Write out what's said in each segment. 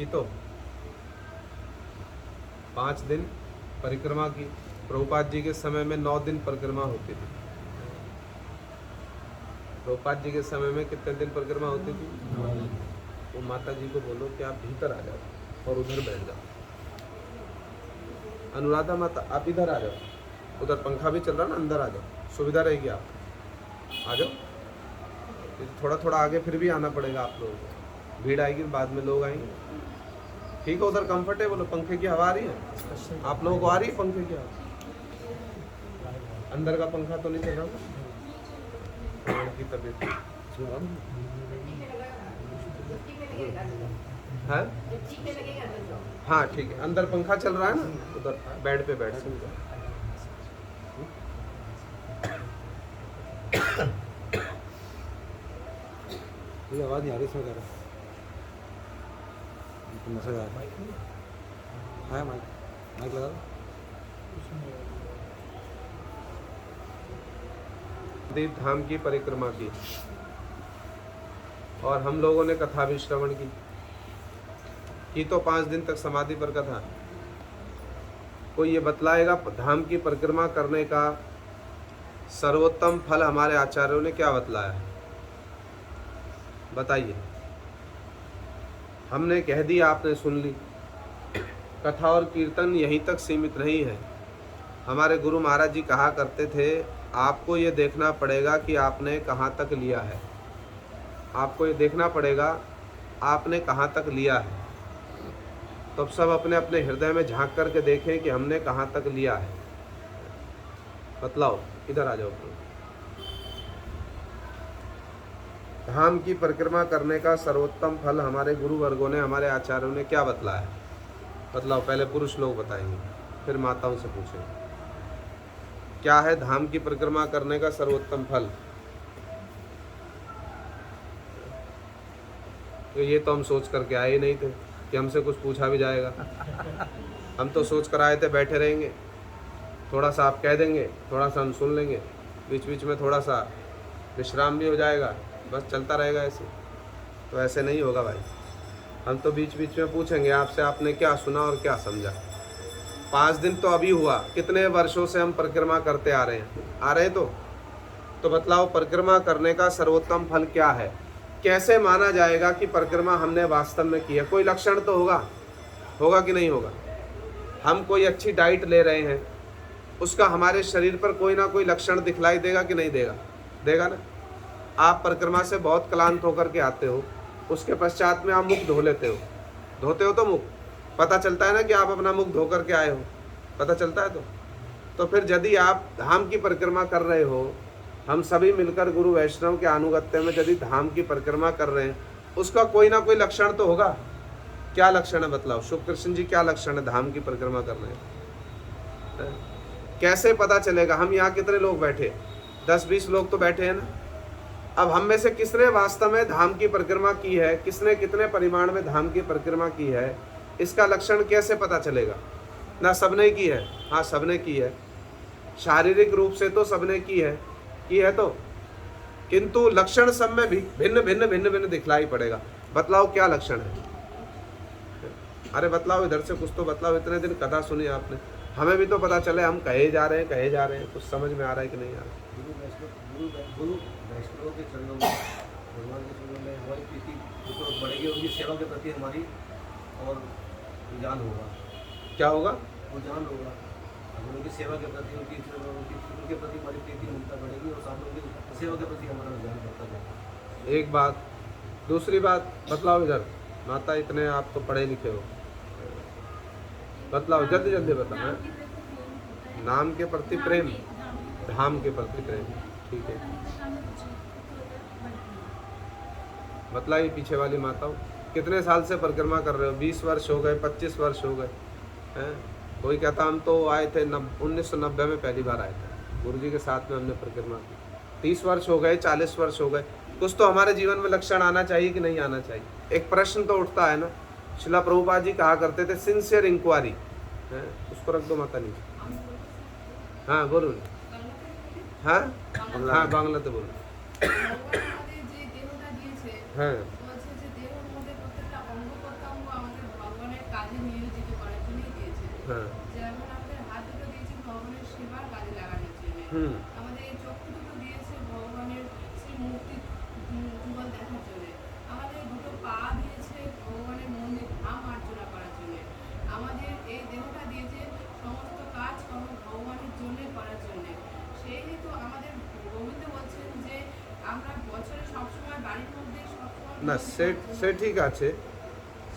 की तो 5 दिन परिक्रमा की। प्रभुपाद जी के समय में 9 दिन परिक्रमा होती थी। प्रभुपाद जी के समय में कितने दिन परिक्रमा होती थी? 9 दिन। वो माता जी को बोलो कि आप भीतर आ जाओ और उधर बैठ जाओ। अनुराधा माता आप इधर आ जाओ, उधर पंखा भी चल रहा ना, अंदर आ जाओ, सुविधा रहेगी। आप आ जाओ, थोड़ा थोड़ा आगे फिर भी आना पड़ेगा आप लोगों को, भीड़ आएगी, बाद में लोग आएंगे। ठीक है, उधर कंफर्टेबल हो, पंखे की हवा आ रही है आप लोगों को? आ रही है पंखे की हवा? अंदर का पंखा तो नहीं चल रहा की तबीयत है? हाँ ठीक है, अंदर पंखा चल रहा है ना, उधर बेड पे बैठ सकते। आवाज नहीं आ रही इसमें, कह रहा मैसेज आ रहा है। माइक लगा दीप धाम की परिक्रमा की और हम लोगों ने कथा भी श्रवण की तो 5 दिन तक समाधि पर कथा। कोई ये बतलाएगा धाम की परिक्रमा करने का सर्वोत्तम फल हमारे आचार्यों ने क्या बतलाया है? बताइए। हमने कह दिया, आपने सुन ली। कथा और कीर्तन यहीं तक सीमित नहीं है। हमारे गुरु महाराज जी कहा करते थे, आपको ये देखना पड़ेगा कि आपने कहाँ तक लिया है। आपको ये देखना पड़ेगा आपने कहाँ तक लिया है। तो अब सब अपने अपने हृदय में झांक करके देखें कि हमने कहाँ तक लिया है। बतलाओ, इधर आ जाओ। धाम की परिक्रमा करने का सर्वोत्तम फल हमारे गुरु वर्गों ने, हमारे आचार्यों ने क्या बतलाया? बतलाओ। पहले पुरुष लोग बताएंगे, फिर माताओं से पूछेंगे क्या है धाम की परिक्रमा करने का सर्वोत्तम फल। तो ये तो हम सोच करके आए ही नहीं थे कि हमसे कुछ पूछा भी जाएगा। हम तो सोच कर आए थे बैठे रहेंगे, थोड़ा सा आप कह देंगे, थोड़ा सा हम सुन लेंगे, बीच बीच में थोड़ा सा विश्राम भी हो जाएगा, बस चलता रहेगा ऐसे। तो ऐसे नहीं होगा भाई। हम तो बीच बीच में पूछेंगे आपसे, आपने क्या सुना और क्या समझा। 5 दिन तो अभी हुआ, कितने वर्षों से हम परिक्रमा करते आ रहे हैं तो बतलाओ, परिक्रमा करने का सर्वोत्तम फल क्या है? कैसे माना जाएगा कि परिक्रमा हमने वास्तव में की है? कोई लक्षण तो होगा कि नहीं होगा? हम कोई अच्छी डाइट ले रहे हैं, उसका हमारे शरीर पर कोई ना कोई लक्षण दिखलाई देगा कि नहीं देगा? देगा ना। आप परिक्रमा से बहुत क्लांत होकर के आते हो, उसके पश्चात में आप मुख धो लेते हो, धोते हो तो मुख पता चलता है ना कि आप अपना मुख धो करके आए हो, पता चलता है। तो फिर यदि आप धाम की परिक्रमा कर रहे हो, हम सभी मिलकर गुरु वैष्णव के अनुगत्य में यदि धाम की परिक्रमा कर रहे हैं, उसका कोई ना कोई लक्षण तो होगा। क्या लक्षण है बतलाओ? शुभ कृष्ण जी, क्या लक्षण है धाम की परिक्रमा कर रहे हैं? कैसे पता चलेगा? हम यहाँ कितने लोग बैठे? 10-20 लोग तो बैठे हैं ना। अब हम में से किसने वास्तव में धाम की परिक्रमा की है, किसने कितने परिमाण में धाम की परिक्रमा की है, इसका लक्षण कैसे पता चलेगा? ना सबने की है, हाँ सबने की है, शारीरिक रूप से तो सबने की है तो, किंतु लक्षण सब में भी भिन्न भिन्न दिखलाई पड़ेगा। बतलाओ क्या लक्षण है? अरे बतलाओ, इधर से कुछ तो बतलाओ। इतने दिन कथा सुनी आपने, हमें भी तो पता चले हम कहे जा रहे हैं, कुछ समझ में आ रहा है कि नहीं आ रहा? गुरु वैष्णव के चरणों में, भगवान के चरणों में हमारी प्रीति बढ़ेगी, उनकी सेवा के प्रति हमारी और रुझान होगा। क्या होगा? रुझान होगा। अगर उनकी सेवा के प्रति, उनके प्रति हमारी प्रीति मुक्ता बढ़ेगी और साथ में उनकी सेवा के प्रति हमारा रुझान बढ़ता जाएगा। एक बात। दूसरी बात बतलाओ इधर। माता, इतने आप तो पढ़े लिखे हो, बतलाओ जल्दी जल्दी बताओ। नाम के प्रति प्रेम, धाम के प्रति प्रेम, ठीक है। बतलाइए पीछे वाली माताओं, कितने साल से परिक्रमा कर रहे हो? 20 वर्ष हो गए, 25 वर्ष हो गए हैं? कोई कहता हम तो आए थे 1990 में पहली बार आए थे, गुरुजी के साथ में हमने परिक्रमा की। 30 वर्ष हो गए, 40 वर्ष हो गए, कुछ तो हमारे जीवन में लक्षण आना चाहिए कि नहीं आना चाहिए? एक प्रश्न तो उठता है ना। शिला प्रभुपाद जी कहा करते थे, सिंसियर इंक्वायरी है, उसको रख दो माता नीचे। हाँ बोलो। हाँ हाँ बांग्लाते बोलो। हाँ হ্যাঁ যেমন আমাদের হাত দুটো দিয়েছে ভগবানের সেবার কাজে লাগানোর জন্য, হুম আমাদের এই চক্ষু দুটো দিয়েছে ভগবানের সেই মূর্তি যুগল দেখার জন্য, আমাদের দুটো পা দিয়েছে ভগবানের মন্দির ধাম অর্চনা করার জন্য, আমাদের এই দেহটা দিয়েছে সমস্ত কাজ কর্ম ভগবানের জন্য করার জন্য। সেই হেতু আমাদের গোবিন্দ বলছেন যে আমরা বছরে সবসময় বাড়ির মধ্যে সবসময় না সে ঠিক আছে,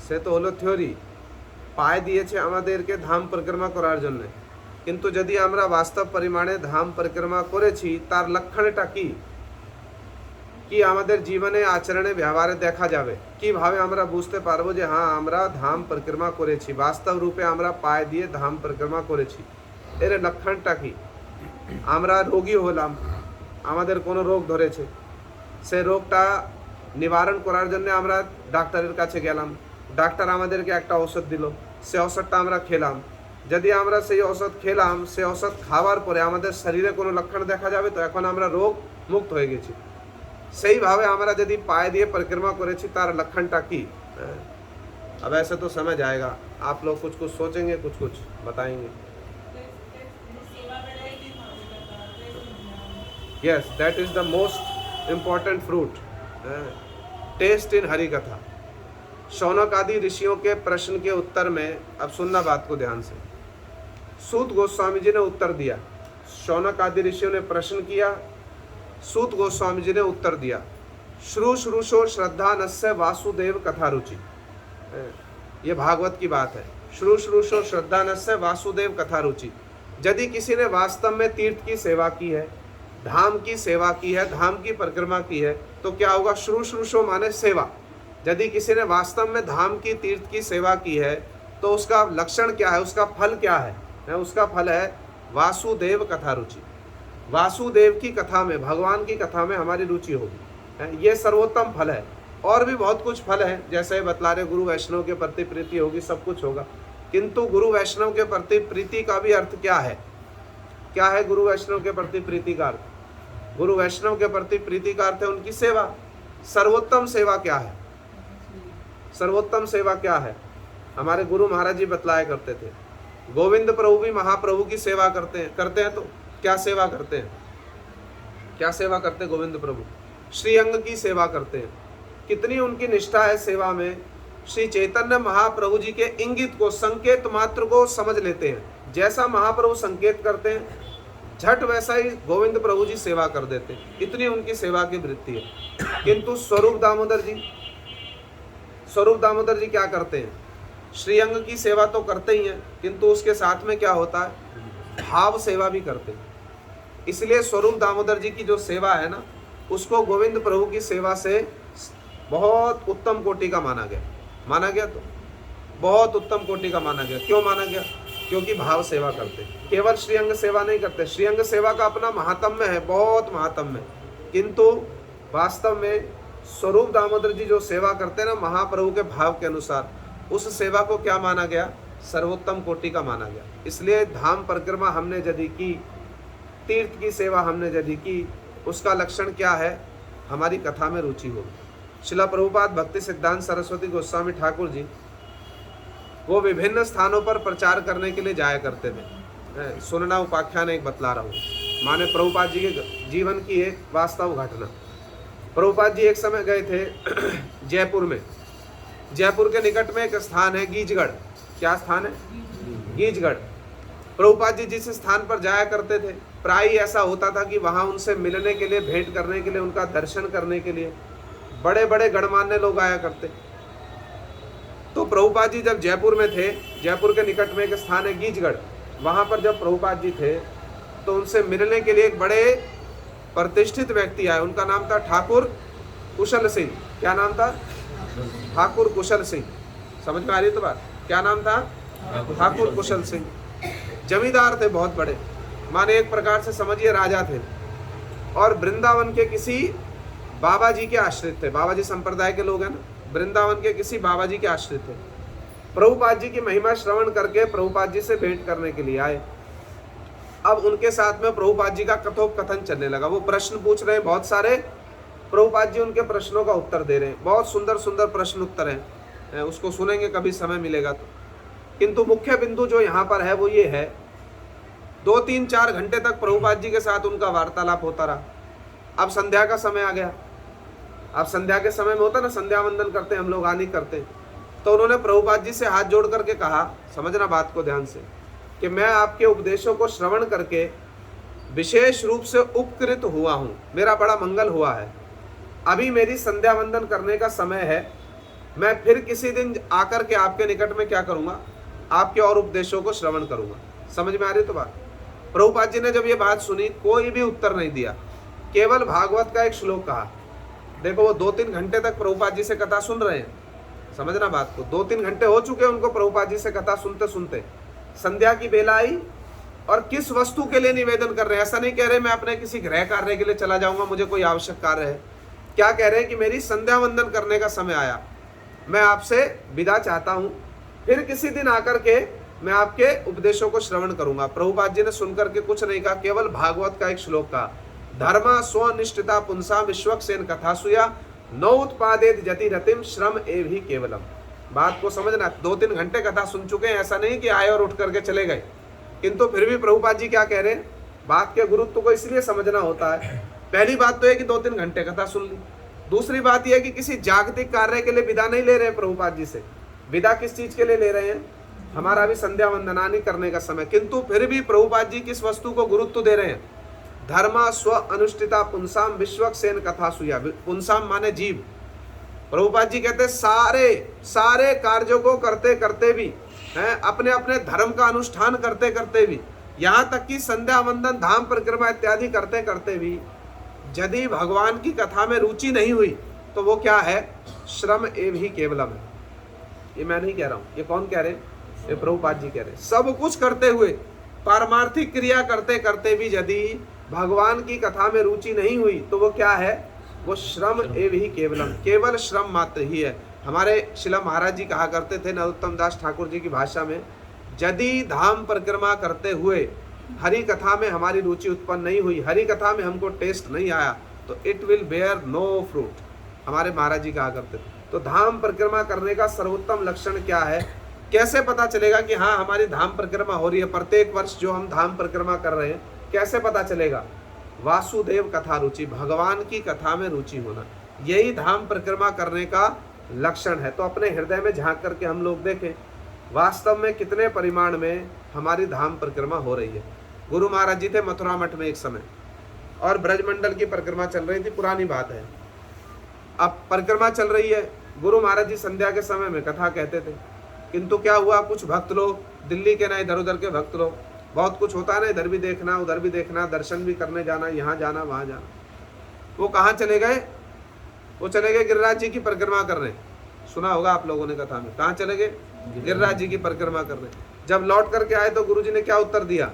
সে তো হলো থিওরি। পায়ে দিয়েছে আমাদেরকে ধাম পরিক্রমা করার জন্য, কিন্তু যদি আমরা বাস্তব পরিমাণে ধাম পরিক্রমা করেছি তার লক্ষণটা কি কি আমাদের জীবনে আচরণে ব্যবহারে দেখা যাবে, কিভাবে আমরা বুঝতে পারবো যে হ্যাঁ আমরা ধাম পরিক্রমা করেছি, বাস্তব রূপে আমরা পায়ে দিয়ে ধাম পরিক্রমা করেছি, এর লক্ষণটা কি? আমরা রোগী হলাম, আমাদের কোনো রোগ ধরেছে, সেই রোগটা নিবারণ করার জন্য আমরা ডাক্তারের কাছে গেলাম, ডাক্তার আমাদেরকে একটা ওষুধ দিল, সে ওষুধটা আমরা খেলাম। যদি আমরা সেই ওষুধ খেলাম, সে ওষুধ খাওয়ার পরে আমাদের শরীরে কোনো লক্ষণ দেখা যাবে তো এখন আমরা রোগ মুক্ত হয়ে গেছি। সেইভাবে আমরা যদি पाए दिए परिक्रमा করেছি তার লক্ষণটা কি? अब ऐसे तो समझ आएगा, आप लोग कुछ कुछ सोचेंगे, कुछ कुछ बताएंगे। Yes, that is the most important fruit, taste in Hari कथा। शौनक आदि ऋषियों के प्रश्न के उत्तर में, अब सुनना बात को ध्यान से, सूत गोस्वामी जी ने उत्तर दिया। शौनक आदि ऋषियों ने प्रश्न किया, सूत गोस्वामी जी ने उत्तर दिया। श्रु श्रुषो श्रद्धा नस्य वासुदेव कथा रुचि, ये भागवत की बात है। श्रु श्रुषो श्रद्धा नस्य वासुदेव कथा रुचि। यदि किसी ने वास्तव में तीर्थ की सेवा की है, धाम की सेवा की है, धाम की परिक्रमा की है, तो क्या होगा? श्रु श्रुषो माने सेवा। यदि किसी ने वास्तव में धाम की तीर्थ की सेवा की है तो उसका लक्षण क्या है, उसका फल क्या है? उसका फल है वासुदेव कथा रुचि। वासुदेव की कथा में, भगवान की कथा में हमारी रुचि होगी, ये सर्वोत्तम फल है। और भी बहुत कुछ फल है, जैसे बतला रहे गुरु वैष्णव के प्रति प्रीति होगी, सब कुछ होगा, किंतु गुरु वैष्णव के प्रति प्रीति का भी अर्थ क्या है? क्या है गुरु वैष्णव के प्रति प्रीति का अर्थ? गुरु वैष्णव के प्रति प्रीति का अर्थ है उनकी सेवा। सर्वोत्तम सेवा क्या है? सर्वोत्तम सेवा क्या है? हमारे गुरु महाराज जी बतलाया करते थे, गोविंद प्रभु भी महाप्रभु की सेवा करते हैं तो क्या सेवा करते हैं? क्या सेवा करते हैं गोविंद प्रभु? श्रीअंग की सेवा करते हैं। कितनी उनकी निष्ठा है सेवा में, श्री चैतन्य महाप्रभु जी के इंगित को, संकेत मात्र को समझ लेते हैं। जैसा महाप्रभु संकेत करते हैं झट वैसा ही गोविंद प्रभु जी सेवा कर देते हैं, इतनी उनकी सेवा की वृत्ति है। किंतु स्वरूप दामोदर जी क्या करते हैं? श्रीअंग की सेवा तो करते ही हैं, किंतु उसके साथ में क्या होता है? भाव सेवा भी करते हैं। इसलिए स्वरूप दामोदर जी की जो सेवा है ना, उसको गोविंद प्रभु की सेवा से बहुत उत्तम कोटि का माना गया तो बहुत उत्तम कोटि का माना गया। क्यों माना गया? क्योंकि भाव सेवा करते हैं, केवल श्रीअंग सेवा नहीं करते। श्रीअंग सेवा का अपना महात्म्य है, बहुत महात्म्य है, किंतु वास्तव में स्वरूप दामोदर जी जो सेवा करते हैं ना महाप्रभु के भाव के अनुसार, उस सेवा को क्या माना गया? सर्वोत्तम कोटि का माना गया। इसलिए धाम परिक्रमा हमने यदि की, तीर्थ की सेवा हमने यदि की, उसका लक्षण क्या है? हमारी कथा में रुचि होगी। शिला प्रभुपाद भक्ति सिद्धांत सरस्वती गोस्वामी ठाकुर जी वो विभिन्न स्थानों पर प्रचार करने के लिए जाया करते थे। सुनना उपाख्यान एक बतला रहा हूँ, माने प्रभुपाद जी के जीवन की एक वास्तव घटना। प्रभुपाद जी एक समय गए थे जयपुर में। जयपुर के निकट में एक स्थान है गीजगढ़। क्या स्थान है? गीजगढ़। प्रभुपाद जी जिस स्थान पर जाया करते थे, प्राय ऐसा होता था कि वहाँ उनसे मिलने के लिए, भेंट करने के लिए, उनका दर्शन करने के लिए बड़े बड़े गणमान्य लोग आया करते। तो प्रभुपाद जी जब जयपुर में थे, जयपुर के निकट में एक स्थान है गीजगढ़, वहाँ पर जब प्रभुपाद जी थे तो उनसे मिलने के लिए एक बड़े प्रतिष्ठित व्यक्ति आए। उनका नाम था ठाकुर कुशल सिंह। क्या नाम था? ठाकुर कुशल सिंह। समझ में आ रही तो बात? क्या नाम था? ठाकुर कुशल सिंह। जमींदार थे बहुत बड़े, माने एक प्रकार से समझिए राजा थे, और वृंदावन के किसी बाबा जी के आश्रित थे। बाबा जी संप्रदाय के लोग हैं ना, वृंदावन के किसी बाबा जी के आश्रित थे। प्रभुपाद जी की महिमा श्रवण करके प्रभुपाद जी से भेंट करने के लिए आए। अब उनके साथ में प्रभुपाद जी का कथोपकथन चलने लगा। वो प्रश्न पूछ रहे हैं बहुत सारे, प्रभुपाद जी उनके प्रश्नों का उत्तर दे रहे हैं। बहुत सुंदर सुंदर प्रश्न उत्तर हैं, उसको सुनेंगे कभी समय मिलेगा तो। किंतु मुख्य बिंदु जो यहाँ पर है वो ये है, 2-3-4 घंटे तक प्रभुपाद जी के साथ उनका वार्तालाप होता रहा। अब संध्या का समय आ गया। अब संध्या के समय में होता ना, संध्या वंदन करते हैं हम लोग, आनी करते हैं। तो उन्होंने प्रभुपाद जी से हाथ जोड़ करके कहा, समझना बात को ध्यान से, कि मैं आपके उपदेशों को श्रवण करके विशेष रूप से उपकृत हुआ हूँ, मेरा बड़ा मंगल हुआ है। अभी मेरी संध्या वंदन करने का समय है। मैं फिर किसी दिन आकर के आपके निकट में क्या करूँगा, आपके और उपदेशों को श्रवण करूँगा। समझ में आ रही तो बात? प्रभुपाद जी ने जब ये बात सुनी, कोई भी उत्तर नहीं दिया, केवल भागवत का एक श्लोक कहा। देखो, वो 2-3 घंटे तक प्रभुपाद जी से कथा सुन रहे हैं। समझना बात को, 2-3 घंटे हो चुके उनको प्रभुपाद जी से कथा सुनते सुनते। संध्या की बेला आई और किस वस्तु के लिए निवेदन कर रहे हैं? ऐसा नहीं कह रहे मैं अपने किसी गृह कार्य के लिए चला जाऊंगा, मुझे कोई आवश्यक कार्य है। क्या कह रहे हैं कि मेरी संध्या वंदन करने का समय आया, मैं आपसे विदा चाहता हूं, फिर किसी दिन आकर के मैं आपके उपदेशों को श्रवण करूंगा। प्रभुपाद जी ने सुनकर के कुछ नहीं कहा, केवल भागवत का एक श्लोक कहा, धर्मा स्वनिष्ठिता पुंसा विश्वक्सेन कथासुया नौत्पादेत जति रतिम श्रम एव ही केवलम। बात को समझना, 2-3 घंटे कथा सुन चुके हैं, ऐसा नहीं कि आए और उठ करके चले गए। किंतु फिर भी प्रभुपाद जी क्या कह रहे हैं, बात के गुरुत्व को इसलिए समझना होता है। पहली बात तो है कि 2-3 घंटे कथा सुन ली। दूसरी बात यह है कि किसी जागतिक कार्य के लिए विदा नहीं ले रहे हैं प्रभुपाद जी से। विदा किस चीज के लिए ले रहे हैं? हमारा भी संध्या वंदनानी करने का समय। किंतु फिर भी प्रभुपाद जी किस वस्तु को गुरुत्व दे रहे हैं? धर्मा स्व अनुष्ठिता पुंसाम विश्वक्सेन कथासुया। पुंसाम माने जीव। प्रभुपाद जी कहते सारे कार्यों को करते करते भी हैं, अपने अपने धर्म का अनुष्ठान करते करते भी, यहाँ तक कि संध्या वंदन धाम परिक्रमा इत्यादि करते करते भी यदि भगवान की कथा में रुचि नहीं हुई तो वो क्या है? श्रम एव ही केवलम है। ये मैं नहीं कह रहा हूँ, ये कौन कह रहे हैं? ये प्रभुपाद जी कह रहे हैं। सब कुछ करते हुए, पारमार्थिक क्रिया करते करते भी यदि भगवान की कथा में रुचि नहीं हुई तो वो क्या है? वो श्रम एव ही केवलम, केवल श्रम मात्र ही है। हमारे शिला महाराज जी कहा करते थे नरोत्तम दास ठाकुर जी की भाषा में, यदि धाम परिक्रमा करते हुए हरि कथा में हमारी रुचि उत्पन्न नहीं हुई, हरि कथा में हमको टेस्ट नहीं आया, तो it will bear no fruit. हमारे महाराज जी कहा करते थे। तो धाम परिक्रमा करने का सर्वोत्तम लक्षण क्या है? कैसे पता चलेगा कि हाँ हमारी धाम परिक्रमा हो रही है? प्रत्येक वर्ष जो हम धाम परिक्रमा कर रहे हैं, कैसे पता चलेगा? वासुदेव कथा रुचि, भगवान की कथा में रुचि होना, यही धाम परिक्रमा करने का लक्षण है। तो अपने हृदय में झांक करके हम लोग देखें वास्तव में कितने परिमाण में हमारी धाम परिक्रमा हो रही है। गुरु महाराज जी थे मथुरा मठ में एक समय, और ब्रजमंडल की परिक्रमा चल रही थी, पुरानी बात है। अब परिक्रमा चल रही है, गुरु महाराज जी संध्या के समय में कथा कहते थे। किंतु क्या हुआ, कुछ भक्त लोग, दिल्ली के ना इधर उधर के भक्त लोग, बहुत कुछ होता है ना, इधर भी देखना उधर भी देखना, दर्शन भी करने जाना, यहाँ जाना वहाँ जाना, वो कहाँ चले गए? वो चले गए गिरिराज जी की परिक्रमा करने। सुना होगा आप लोगों ने कथा में, कहाँ चले गए? गिरिराज जी की परिक्रमा करने। जब लौट करके आए तो गुरुजी ने क्या उत्तर दिया?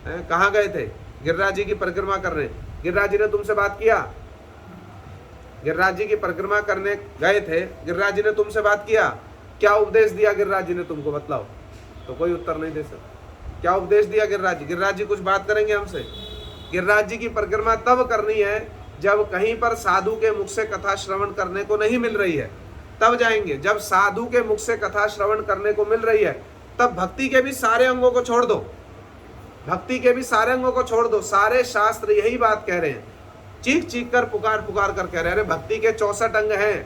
कहाँ गए थे? गिरिराज जी की परिक्रमा करने। गिरिराज जी ने तुमसे बात किया? गिरिराज जी की परिक्रमा करने गए थे, गिरिराज जी ने तुमसे बात किया? क्या उपदेश दिया गिरिराज जी ने तुमको, बतलाओ? तो कोई उत्तर नहीं दे सकता। क्या उपदेश दिया गिरिराज जी? गिरिराज जी कुछ बात करेंगे हमसे? गिरिराज जी की परिक्रमा तब करनी है जब कहीं पर साधु के मुख से कथा श्रवण करने को नहीं मिल रही है, तब जाएंगे। जब साधु के मुख से कथा श्रवण करने को मिल रही है, तब भक्ति के भी सारे अंगों को छोड़ दो, भक्ति के भी सारे अंगों को छोड़ दो। सारे शास्त्र यही बात कह रहे हैं, चीख चीख कर पुकार पुकार कर कह रहे हैं, अरे भक्ति के 64 अंग हैं।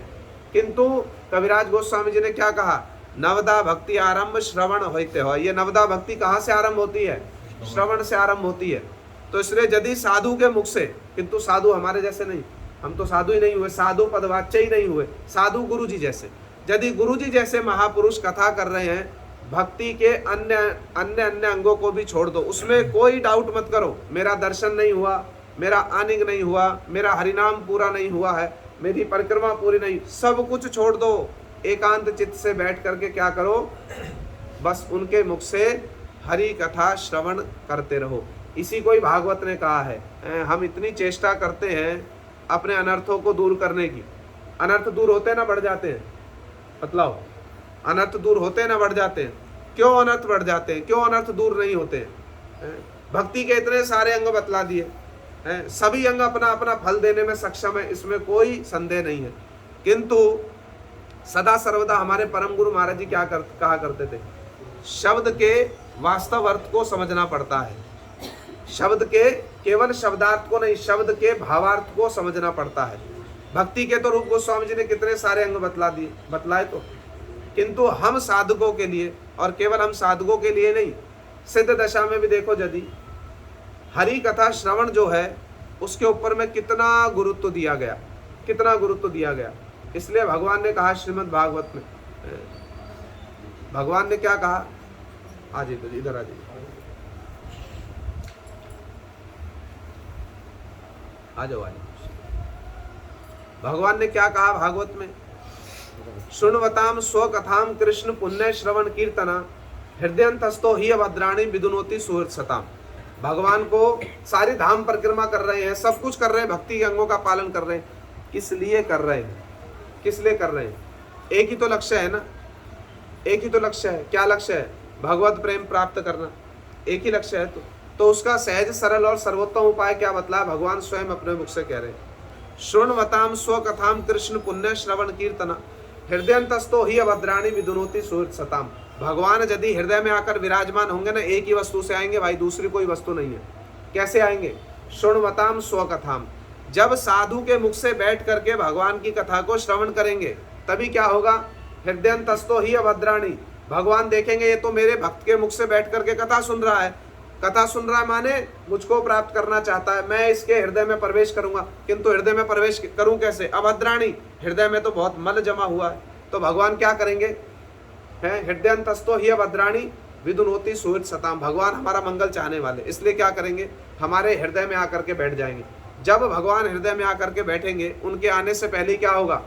किंतु कविराज गोस्वामी जी ने क्या कहा? नवदा भक्ति आरंभ श्रवण होते हो। ये नवदा भक्ति कहाँ से आरंभ होती है? श्रवण से आरंभ होती है। तो इसलिए यदि साधु के मुख से, किंतु साधु हमारे जैसे नहीं, हम तो साधु ही नहीं हुए, साधु पदवाच्य ही नहीं हुए, साधु गुरु जी जैसे, यदि गुरु जी जैसे महापुरुष कथा कर रहे हैं, भक्ति के अन्य अन्य अन्य अंगों को भी छोड़ दो। उसमें कोई डाउट मत करो, मेरा दर्शन नहीं हुआ, मेरा आनिंग नहीं हुआ, मेरा हरिनाम पूरा नहीं हुआ है, मेरी परिक्रमा पूरी नहीं, सब कुछ छोड़ दो। एकांत चित्त से बैठ करके क्या करो? बस उनके मुख से हरि कथा श्रवण करते रहो। इसी को ही भागवत ने कहा है, हम इतनी चेष्टा करते हैं अपने अनर्थों को दूर करने की। अनर्थ दूर होते ना बढ़ जाते हैं? बतलाओ, अनर्थ दूर होते ना बढ़ जाते हैं? क्यों अनर्थ बढ़ जाते हैं? क्यों अनर्थ दूर नहीं होते हैं? भक्ति के इतने सारे अंग बतला दिए हैं, सभी अंग अपना अपना फल देने में सक्षम है, इसमें कोई संदेह नहीं है। किंतु सदा सर्वदा हमारे परम गुरु महाराज जी कहा करते थे, शब्द के वास्तव अर्थ को समझना पड़ता है, शब्द के केवल शब्दार्थ को नहीं, शब्द के भावार्थ को समझना पड़ता है। भक्ति के तो रूप गोस्वामी जी ने कितने सारे अंग बतलाए तो, किंतु हम साधकों के लिए, और केवल हम साधकों के लिए नहीं, सिद्ध दशा में भी देखो, यदि हरि कथा श्रवण जो है उसके ऊपर में कितना गुरुत्व दिया गया, कितना गुरुत्व दिया गया। इसलिए भगवान ने कहा श्रीमद् भागवत में, भगवान ने क्या कहा, आ जाइए इधर आ जाइए, आ जाओ। भगवान ने क्या कहा भागवत में, शुण्वताम स्वकथाम कृष्ण पुण्य श्रवण कीर्तना हृदयंतस्थो ही अभद्राणी विदुनोति सुहृत्सताम। भगवान को सारी धाम परिक्रमा कर रहे हैं, सब कुछ कर रहे हैं, भक्ति के अंगों का पालन कर रहे हैं। किस लिए कर रहे हैं, किस लिए कर रहे हैं? एक ही तो लक्ष्य है ना, एक ही तो लक्ष्य है। क्या लक्ष्य है? भगवत प्रेम प्राप्त करना, एक ही लक्ष्य है। तो उसका सहज सरल और सर्वोत्तम उपाय क्या बतला? भगवान स्वयं अपने मुख से कह रहे हैं, शृण्वताम स्वकथाम कृष्ण पुण्य श्रवण कीर्तना हृदयंतस्थो ही अभद्राणी विदुनोति सुहृत्सताम। भगवान यदि हृदय में आकर विराजमान होंगे ना, एक ही वस्तु से आएंगे भाई, दूसरी कोई वस्तु नहीं है। कैसे आएंगे? शृण्वताम स्वकथाम, जब साधु के मुख से बैठ करके भगवान की कथा को श्रवण करेंगे तभी क्या होगा? हृदयंतस्थो ही अभद्राणी, भगवान देखेंगे ये तो मेरे भक्त के मुख से बैठ करके कथा सुन रहा है, कथा सुन रहा है माने मुझको प्राप्त करना चाहता है, मैं इसके हृदय में प्रवेश करूंगा। किंतु हृदय में प्रवेश करूं कैसे? अभद्राणी, हृदय में तो बहुत मल जमा हुआ है। तो भगवान क्या करेंगे? हैं हृदयंतस्थो ही अभद्राणी विदुनोति सुहृत्सताम, भगवान हमारा मंगल चाहने वाले, इसलिए क्या करेंगे? हमारे हृदय में आकर के बैठ जाएंगे। जब भगवान हृदय में आकर के बैठेंगे, उनके आने से पहले क्या होगा?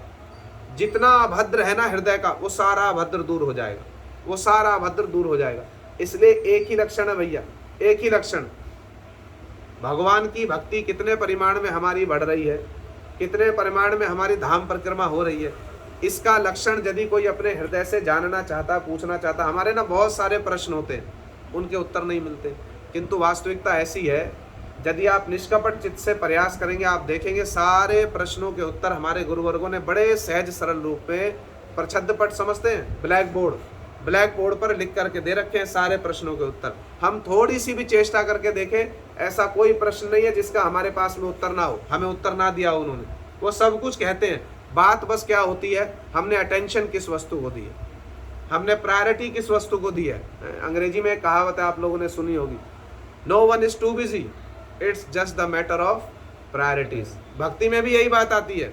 जितना अभद्र है ना हृदय का, वो सारा अभद्र दूर हो जाएगा, वो सारा अभद्र दूर हो जाएगा। इसलिए एक ही लक्षण है भैया, एक ही लक्षण। भगवान की भक्ति कितने परिमाण में हमारी बढ़ रही है, कितने परिमाण में हमारी धाम परिक्रमा हो रही है, इसका लक्षण यदि कोई अपने हृदय से जानना चाहता, पूछना चाहता। हमारे ना बहुत सारे प्रश्न होते हैं, उनके उत्तर नहीं मिलते, किंतु वास्तविकता ऐसी है, यदि आप निष्कपट चित्त से प्रयास करेंगे, आप देखेंगे सारे प्रश्नों के उत्तर हमारे गुरुवर्गों ने बड़े सहज सरल रूप में, प्रच्छद पट समझते हैं, ब्लैक बोर्ड पर लिख करके दे रखे हैं सारे प्रश्नों के उत्तर। हम थोड़ी सी भी चेष्टा करके देखें, ऐसा कोई प्रश्न नहीं है जिसका हमारे पास में उत्तर ना हो, हमें उत्तर ना दिया उन्होंने, वो सब कुछ कहते हैं। बात बस क्या होती है, हमने अटेंशन किस वस्तु को दी है, हमने प्रायोरिटी किस वस्तु को दी है। अंग्रेजी में एक कहावत है, आप लोगों ने सुनी होगी, no one is too busy, it's just the matter of priorities. भक्ति में भी यही बात आती है,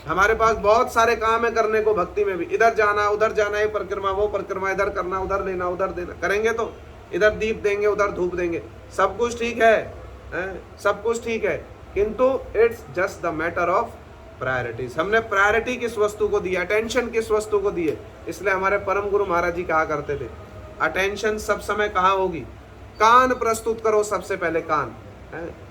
हमारे पास बहुत सारे काम है करने को, भक्ति में भी इधर जाना उधर जाना, ये परिक्रमा वो परिक्रमा, इधर करना उधर देना उधर देना, करेंगे तो इधर दीप देंगे उधर धूप देंगे, सब कुछ ठीक है, सब कुछ ठीक है, किंतु it's just the matter of priorities. हमने प्रायोरिटी किस वस्तु को दी, अटेंशन किस वस्तु को दी है। इसलिए हमारे परम गुरु महाराज जी कहा करते थे, अटेंशन सब समय कहाँ होगी? कान प्रस्तुत करो, सबसे पहले कान।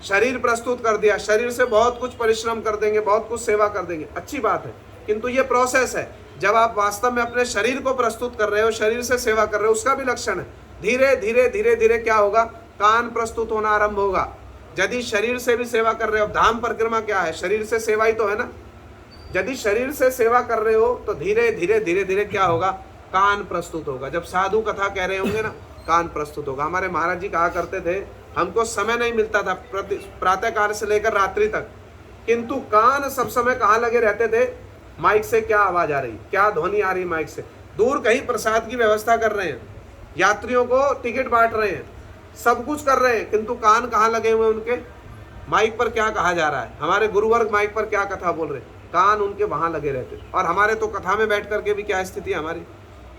शरीर प्रस्तुत कर दिया, शरीर से बहुत कुछ परिश्रम कर देंगे, बहुत कुछ सेवा कर देंगे, अच्छी बात है, किंतु ये प्रोसेस है। जब आप वास्तव में अपने शरीर को प्रस्तुत कर रहे हो, शरीर से सेवा कर रहे हो, उसका भी लक्षण है। धीरे धीरे धीरे धीरे क्या होगा? कान प्रस्तुत होना आरंभ होगा। यदि शरीर से भी सेवा कर रहे हो, धाम परिक्रमा क्या है? शरीर से सेवा ही तो है ना। यदि शरीर से सेवा कर रहे हो तो धीरे धीरे धीरे धीरे क्या होगा? कान प्रस्तुत होगा। जब साधु कथा कह रहे होंगे ना, कान प्रस्तुत होगा। हमारे महाराज जी कहा करते थे, हमको समय नहीं मिलता था प्रातः काल से लेकर रात्रि तक, किंतु कान सब समय कहाँ लगे रहते थे? माइक से क्या आवाज आ रही, क्या ध्वनि आ रही माइक से। दूर कहीं प्रसाद की व्यवस्था कर रहे हैं, यात्रियों को टिकट बांट रहे हैं, सब कुछ कर रहे हैं, किंतु कान कहाँ लगे हुए उनके? माइक पर क्या कहा जा रहा है, हमारे गुरुवर्ग माइक पर क्या कथा बोल रहे हैं, कान उनके वहां लगे रहते। और हमारे तो कथा में बैठ करके भी क्या स्थिति है हमारी?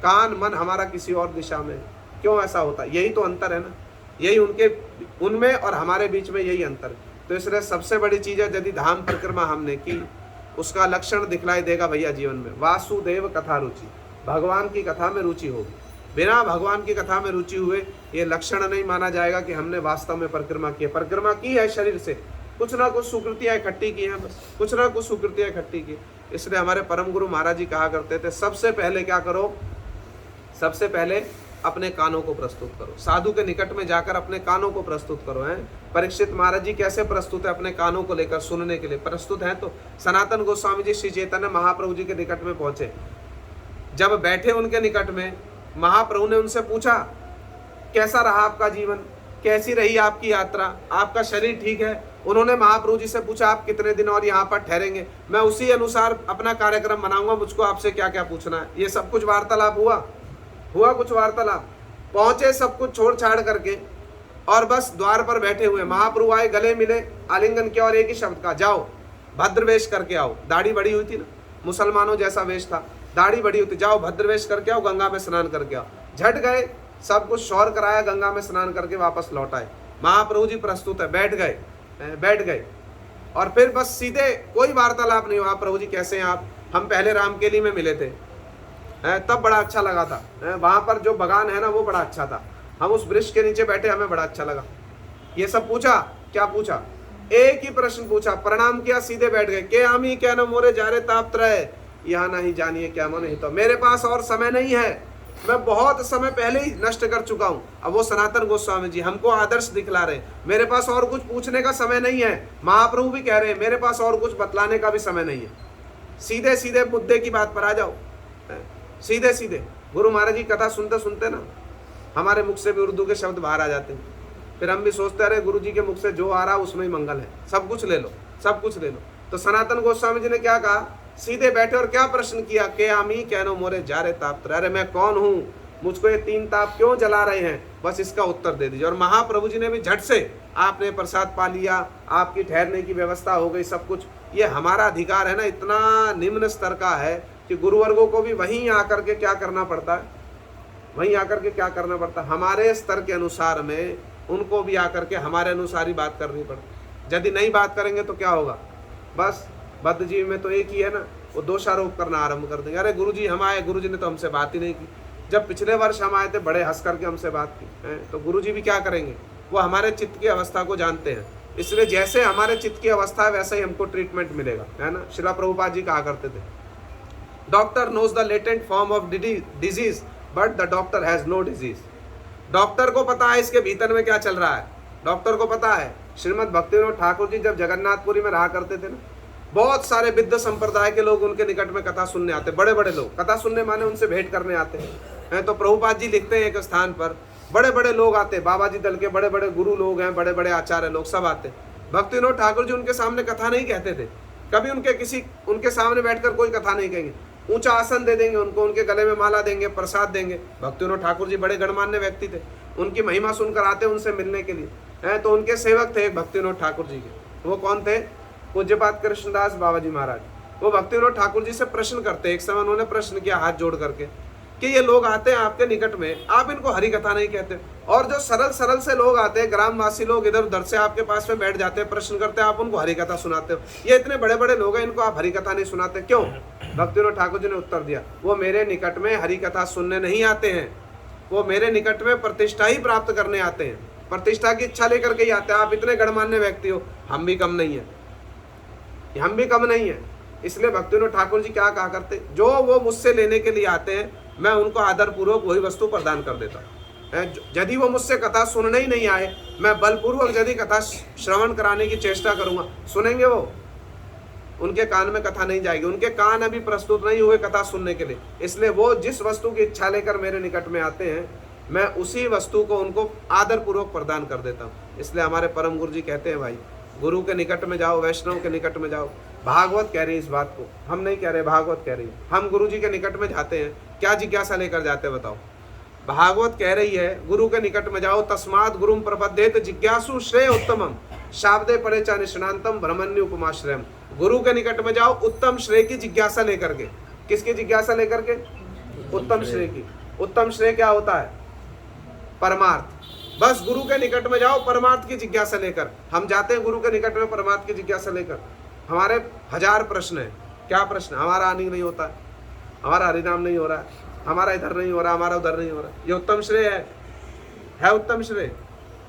कान मन हमारा किसी और दिशा में। क्यों ऐसा होता? यही तो अंतर है ना, यही उनमें और हमारे बीच में यही अंतर है। तो इसलिए सबसे बड़ी चीज है, यदि धाम परिक्रमा हमने की, उसका लक्षण दिखलाई देगा भैया जीवन में। वासुदेव कथा रुचि, भगवान की कथा में रुचि होगी। बिना भगवान की कथा में रुचि हुए ये लक्षण नहीं माना जाएगा कि हमने वास्तव में परिक्रमा की है। परिक्रमा की है शरीर से, कुछ ना कुछ सुकृतियां इकट्ठी की हैं, बस कुछ ना कुछ सुकृतियां इकट्ठी की। इसलिए हमारे परम गुरु महाराज जी कहा करते थे, सबसे पहले क्या करो? सबसे पहले अपने कानों को प्रस्तुत करो। साधु के निकट में जाकर अपने कानों को प्रस्तुत करो। हैं परीक्षित महाराज जी कैसे प्रस्तुत है? अपने कानों को लेकर सुनने के लिए प्रस्तुत हैं। तो सनातन गोस्वामी जी श्री चैतन्य महाप्रभु जी के निकट में पहुंचे, जब बैठे उनके निकट में, महाप्रभु ने उनसे पूछा कैसा रहा आपका जीवन, कैसी रही आपकी यात्रा, आपका शरीर ठीक है। उन्होंने महाप्रभु जी से पूछा आप कितने दिन और यहाँ पर ठहरेंगे, मैं उसी अनुसार अपना कार्यक्रम बनाऊंगा, मुझको आपसे क्या क्या पूछना है। ये सब कुछ वार्तालाप हुआ कुछ वार्तालाप। पहुंचे सब कुछ छोड़ छाड़ करके और बस द्वार पर बैठे हुए महाप्रभु आए, गले मिले, आलिंगन किया और एक ही शब्द का, जाओ भद्रवेश करके आओ। दाढ़ी बड़ी हुई थी ना, मुसलमानों जैसा वेश था, दाढ़ी बड़ी हुई थी, जाओ भद्रवेश करके आओ, गंगा में स्नान करके आओ। झट गए, सब कुछ शौर कराया, गंगा में स्नान करके वापस लौट आए। महाप्रभु जी प्रस्तुत है, बैठ गए और फिर बस सीधे, कोई वार्तालाप नहीं हुआ। प्रभु जी कैसे हैं आप, हम पहले रामकेली में मिले थे, तब बड़ा अच्छा लगा था, वहां पर जो बगान है ना वो बड़ा अच्छा था, हम उस वृक्ष के नीचे बैठे, हमें बड़ा अच्छा लगा। ये सब पूछा, क्या पूछा, एक ही प्रश्न पूछा, प्रणाम किया, सीधे बैठ गए। के आमी क्या न मोरे जारे ताप त्रय, यहाँ नहीं जानिए क्या मन ही तो। मेरे पास और समय नहीं है, मैं बहुत समय पहले ही नष्ट कर चुका हूँ। अब वो सनातन गोस्वामी जी हमको आदर्श दिखला रहे, मेरे पास और कुछ पूछने का समय नहीं है। महाप्रभु भी कह रहे हैं मेरे पास और कुछ बतलाने का भी समय नहीं है, सीधे सीधे मुद्दे की बात पर आ जाओ, सीधे सीधे। गुरु महाराज जी कथा सुनते सुनते ना हमारे मुख से भी उर्दू के शब्द बाहर आ जाते हैं, फिर हम भी सोचते अरे गुरु जी के मुख से जो आ रहा उसमें ही मंगल है, सब कुछ ले लो, सब कुछ ले लो। तो सनातन गोस्वामी जी ने क्या कहा, सीधे बैठे और क्या प्रश्न किया, के आमी कहनो मोरे जा रे ताप, अरे मैं कौन हूँ, मुझको ये तीन ताप क्यों जला रहे हैं, बस इसका उत्तर दे दीजिए। और महाप्रभु जी ने भी झट से, आपने प्रसाद पा लिया, आपकी ठहरने की व्यवस्था हो गई, सब कुछ। ये हमारा अधिकार है ना, इतना निम्न स्तर का है कि गुरुवर्गों को भी वहीं आकर के क्या करना पड़ता है, वहीं आकर के क्या करना पड़ता है, हमारे स्तर के अनुसार में उनको भी आकर के हमारे अनुसार ही बात करनी पड़ती। यदि नहीं बात करेंगे तो क्या होगा, बस बद्धजीवी में तो एक ही है ना, वो दोषारोप करना आरंभ कर देंगे। अरे गुरुजी हम आए, गुरुजी ने तो हमसे बात ही नहीं की। जब पिछले वर्ष हम आए थे बड़े हंस करके हमसे बात की, तो गुरुजी भी क्या करेंगे, वो हमारे चित्त की अवस्था को जानते हैं, इसलिए जैसे हमारे चित्त की अवस्था है वैसे ही हमको ट्रीटमेंट मिलेगा, है ना। श्रील प्रभुपाद जी कहा करते थे, doctor knows the latent form of disease but the doctor has no disease. Doctor को पता है इसके भीतर में क्या चल रहा है, डॉक्टर को पता है। श्रीमद् भक्तिविनोद ठाकुर जी जब जगन्नाथपुरी में रहा करते थे ना, बहुत सारे विद्ध संप्रदाय के लोग उनके निकट में कथा सुनने आते, बड़े बड़े लोग कथा सुनने माने उनसे भेंट करने आते हैं। तो प्रभुपाद जी लिखते हैं एक स्थान पर बड़े बड़े लोग आते, बाबा जी दल के बड़े बड़े गुरु लोग हैं, बड़े बड़े आचार्य लोग सब आते। भक्तिविनोद ठाकुर जी उनके सामने कथा नहीं कहते थे, कभी उनके सामने बैठकर कोई कथा नहीं कहेंगे, ऊंचा आसन दे देंगे उनको, उनके गले में माला देंगे, प्रसाद देंगे। भक्तिविनोद ठाकुर जी बड़े गणमान्य व्यक्ति थे, उनकी महिमा सुनकर आते उनसे मिलने के लिए। तो उनके सेवक थे भक्तिविनोद ठाकुर जी के, वो कौन थे, पूज्यपाद कृष्णदास बाबा जी महाराज। वो भक्तिविनोद ठाकुर जी से प्रश्न करते, एक समय उन्होंने प्रश्न किया हाथ जोड़ करके कि ये लोग आते हैं आपके निकट में, आप इनको हरि कथा नहीं कहते, और जो सरल सरल से लोग आते हैं, ग्रामवासी लोग इधर उधर से आपके पास में बैठ जाते हैं, प्रश्न करते हैं, आप उनको हरि कथा सुनाते हो। ये इतने बड़े बड़े लोग हैं, इनको आप हरि कथा नहीं सुनाते, क्यों? भक्तिविनोद ठाकुर जी ने उत्तर दिया, वो मेरे निकट में हरि कथा सुनने नहीं आते हैं, वो मेरे निकट में प्रतिष्ठा ही प्राप्त करने आते हैं, प्रतिष्ठा की इच्छा लेकर के ही आते हैं। आप इतने गणमान्य व्यक्ति हो, हम भी कम नहीं है, हम भी कम नहीं है। इसलिए भक्तिविनोद ठाकुर जी क्या कहा करते, जो वो मुझसे लेने के लिए आते हैं मैं उनको आदरपूर्वक वही वस्तु प्रदान कर देता हूँ। यदि वो मुझसे कथा सुनने ही नहीं आए, मैं बलपूर्वक यदि कथा श्रवण कराने की चेष्टा करूंगा, सुनेंगे वो? उनके कान में कथा नहीं जाएगी, उनके कान अभी प्रस्तुत नहीं हुए कथा सुनने के लिए। इसलिए वो जिस वस्तु की इच्छा लेकर मेरे निकट में आते हैं, मैं उसी वस्तु को उनको आदरपूर्वक प्रदान कर देता हूँ। इसलिए हमारे परम गुरु जी कहते हैं, भाई गुरु के निकट में जाओ, वैष्णव के निकट में जाओ। भागवत कह रही है इस बात को, हम नहीं कह रहे, भागवत कह रही है। हम गुरु जी के निकट में जाते हैं, क्या जिज्ञासा लेकर जाते हैं बताओ? भागवत कह रही है गुरु के निकट में जाओ, तस्मात् गुरुम प्रपद्येत जिज्ञासु श्रेय उत्तमम शाब्दे परे च निष्णांतम ब्रह्मण्य उपमाश्रयम। गुरु के निकट में जाओ उत्तम श्रेय की जिज्ञासा लेकर के। किसकी जिज्ञासा लेकर के? उत्तम श्रेय की। उत्तम श्रेय क्या होता है? परमार्थ। बस गुरु के निकट में जाओ परमार्थ की जिज्ञासा लेकर। हम जाते हैं गुरु के निकट में परमार्थ की जिज्ञासा लेकर, हमारे 1000 प्रश्न है। क्या प्रश्न? हमारा आनी नहीं होता, हमारा हरिनाम नहीं हो रहा है, हमारा इधर नहीं हो रहा, हमारा उधर नहीं हो रहा। ये उत्तम श्रेय है उत्तम श्रेय।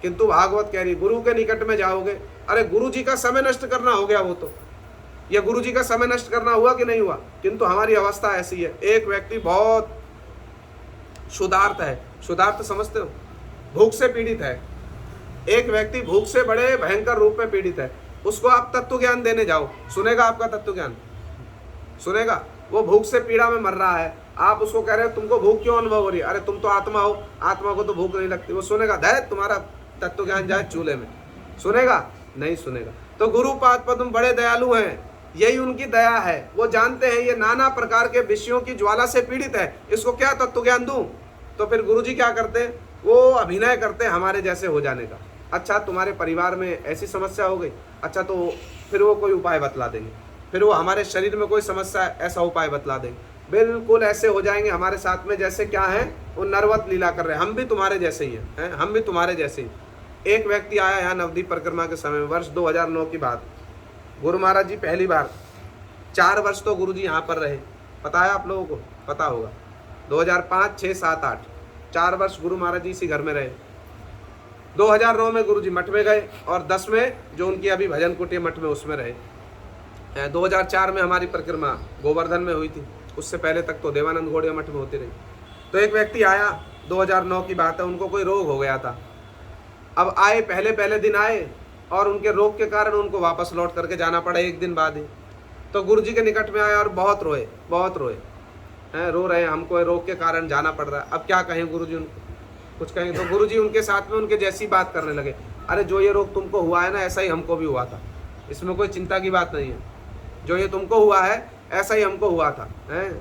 किंतु भागवत कह रही गुरु के निकट में जाओगे, अरे गुरु जी का समय नष्ट करना हो गया वो तो, ये गुरु जी का समय नष्ट करना हुआ कि नहीं हुआ? किंतु हमारी अवस्था ऐसी है। एक व्यक्ति बहुत क्षुधार्त है, क्षुधार्त समझते हो? भूख से पीड़ित है। एक व्यक्ति भूख से बड़े भयंकर रूप में पीड़ित है, उसको आप तत्व ज्ञान देने जाओ, सुनेगा आपका तत्व ज्ञान? सुनेगा? वो भूख से पीड़ा में मर रहा है, आप उसको कह रहे हो तुमको भूख क्यों अनुभव हो रही है, अरे तुम तो आत्मा हो, आत्मा को तो भूख नहीं लगती। वो सुनेगा? धैर्य, तुम्हारा तत्व ज्ञान जाए चूल्हे में, सुनेगा? नहीं सुनेगा। तो गुरुपाद पद्म बड़े दयालु हैं, यही उनकी दया है। वो जानते हैं ये नाना प्रकार के विषयों की ज्वाला से पीड़ित है, इसको क्या तत्व ज्ञान दूं? तो फिर गुरुजी क्या करते हैं, वो अभिनय करते हैं हमारे जैसे हो जाने का। अच्छा तुम्हारे परिवार में ऐसी समस्या हो गई, अच्छा तो फिर वो कोई उपाय बतला देंगे, फिर वो हमारे शरीर में कोई समस्या है, ऐसा उपाय बतला देंगे। बिल्कुल ऐसे हो जाएंगे हमारे साथ में जैसे क्या है, वो नरवत लीला कर रहे हैं। हम भी तुम्हारे जैसे ही हैं, हम भी तुम्हारे जैसे ही। एक व्यक्ति आया यहाँ नवदीप परिक्रमा के समय में, वर्ष 2009 की बात। गुरु महाराज जी पहली बार 4 वर्ष तो गुरु जी यहाँ पर रहे, पता है आप लोगों को? पता होगा। 2005, 6, 7, 8 4 वर्ष गुरु महाराज जी इसी घर में रहे। 2009 में गुरु जी मठ में गए और 10 में जो उनकी अभी भजन कुटिया मठ में उसमें रहे। 2004 में हमारी परिक्रमा गोवर्धन में हुई थी, उससे पहले तक तो देवानंद घोड़िया मठ में होती रही। तो एक व्यक्ति आया, 2009 की बात है, उनको कोई रोग हो गया था। अब आए, पहले दिन आए और उनके रोग के कारण उनको वापस लौट करके जाना पड़ा एक दिन बाद ही। तो गुरु जी के निकट में आए और बहुत रोए हैं, रो रहे हैं, हमको रोग के कारण जाना पड़ रहा है। अब क्या कहें गुरु जी उनको, कुछ कहें? तो गुरु जी उनके साथ में उनके जैसी बात करने लगे, अरे जो ये रोग तुमको हुआ है ना, ऐसा ही हमको भी हुआ था, इसमें कोई चिंता की बात नहीं है। जो ये तुमको हुआ है ऐसा ही हमको हुआ था।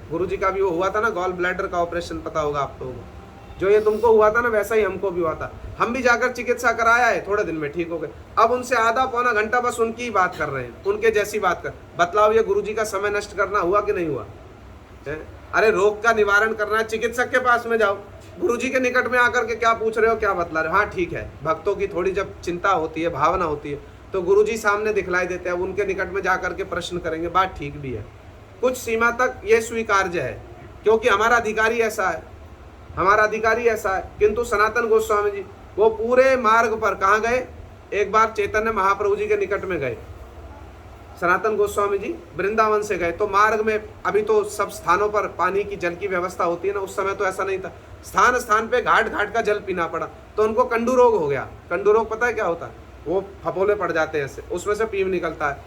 गुरु जी का भी वो हुआ था ना, गॉल ब्लैडर का ऑपरेशन, पता होगा आप लोगों को। जो ये तुमको हुआ था ना, वैसा ही हमको भी हुआ था। हम भी जाकर चिकित्सा कराया है, थोड़े दिन में ठीक हो गए। अब उनसे आधा पौना घंटा बस उनकी ही बात कर रहे हैं, उनके जैसी बात कर। बतलाओ ये गुरु जी का समय नष्ट करना हुआ कि नहीं हुआ? अरे रोग का निवारण करना है, चिकित्सक के पास में जाओ। गुरु जी के निकट में आकर के क्या पूछ रहे हो, क्या बतला रहे हो? हाँ ठीक है, भक्तों की थोड़ी जब चिंता होती है, भावना होती है, तो गुरु जी सामने दिखलाई देते हैं, उनके निकट में जाकर के प्रश्न करेंगे, बात ठीक भी है। कुछ सीमा तक ये स्वीकार्य है, क्योंकि हमारा अधिकारी ऐसा है, हमारा अधिकारी ऐसा है। किंतु सनातन गोस्वामी जी वो पूरे मार्ग पर कहाँ गए? एक बार चैतन्य महाप्रभु जी के निकट में गए, सनातन गोस्वामी जी वृंदावन से गए। तो मार्ग में अभी तो सब स्थानों पर पानी की, जल की व्यवस्था होती है ना, उस समय तो ऐसा नहीं था। स्थान स्थान पे घाट घाट का जल पीना पड़ा, तो उनको कंडू रोग हो गया। कंडू रोग पता है क्या होता है? वो फपोले पड़ जाते हैं ऐसे, उसमें से पीप निकलता है।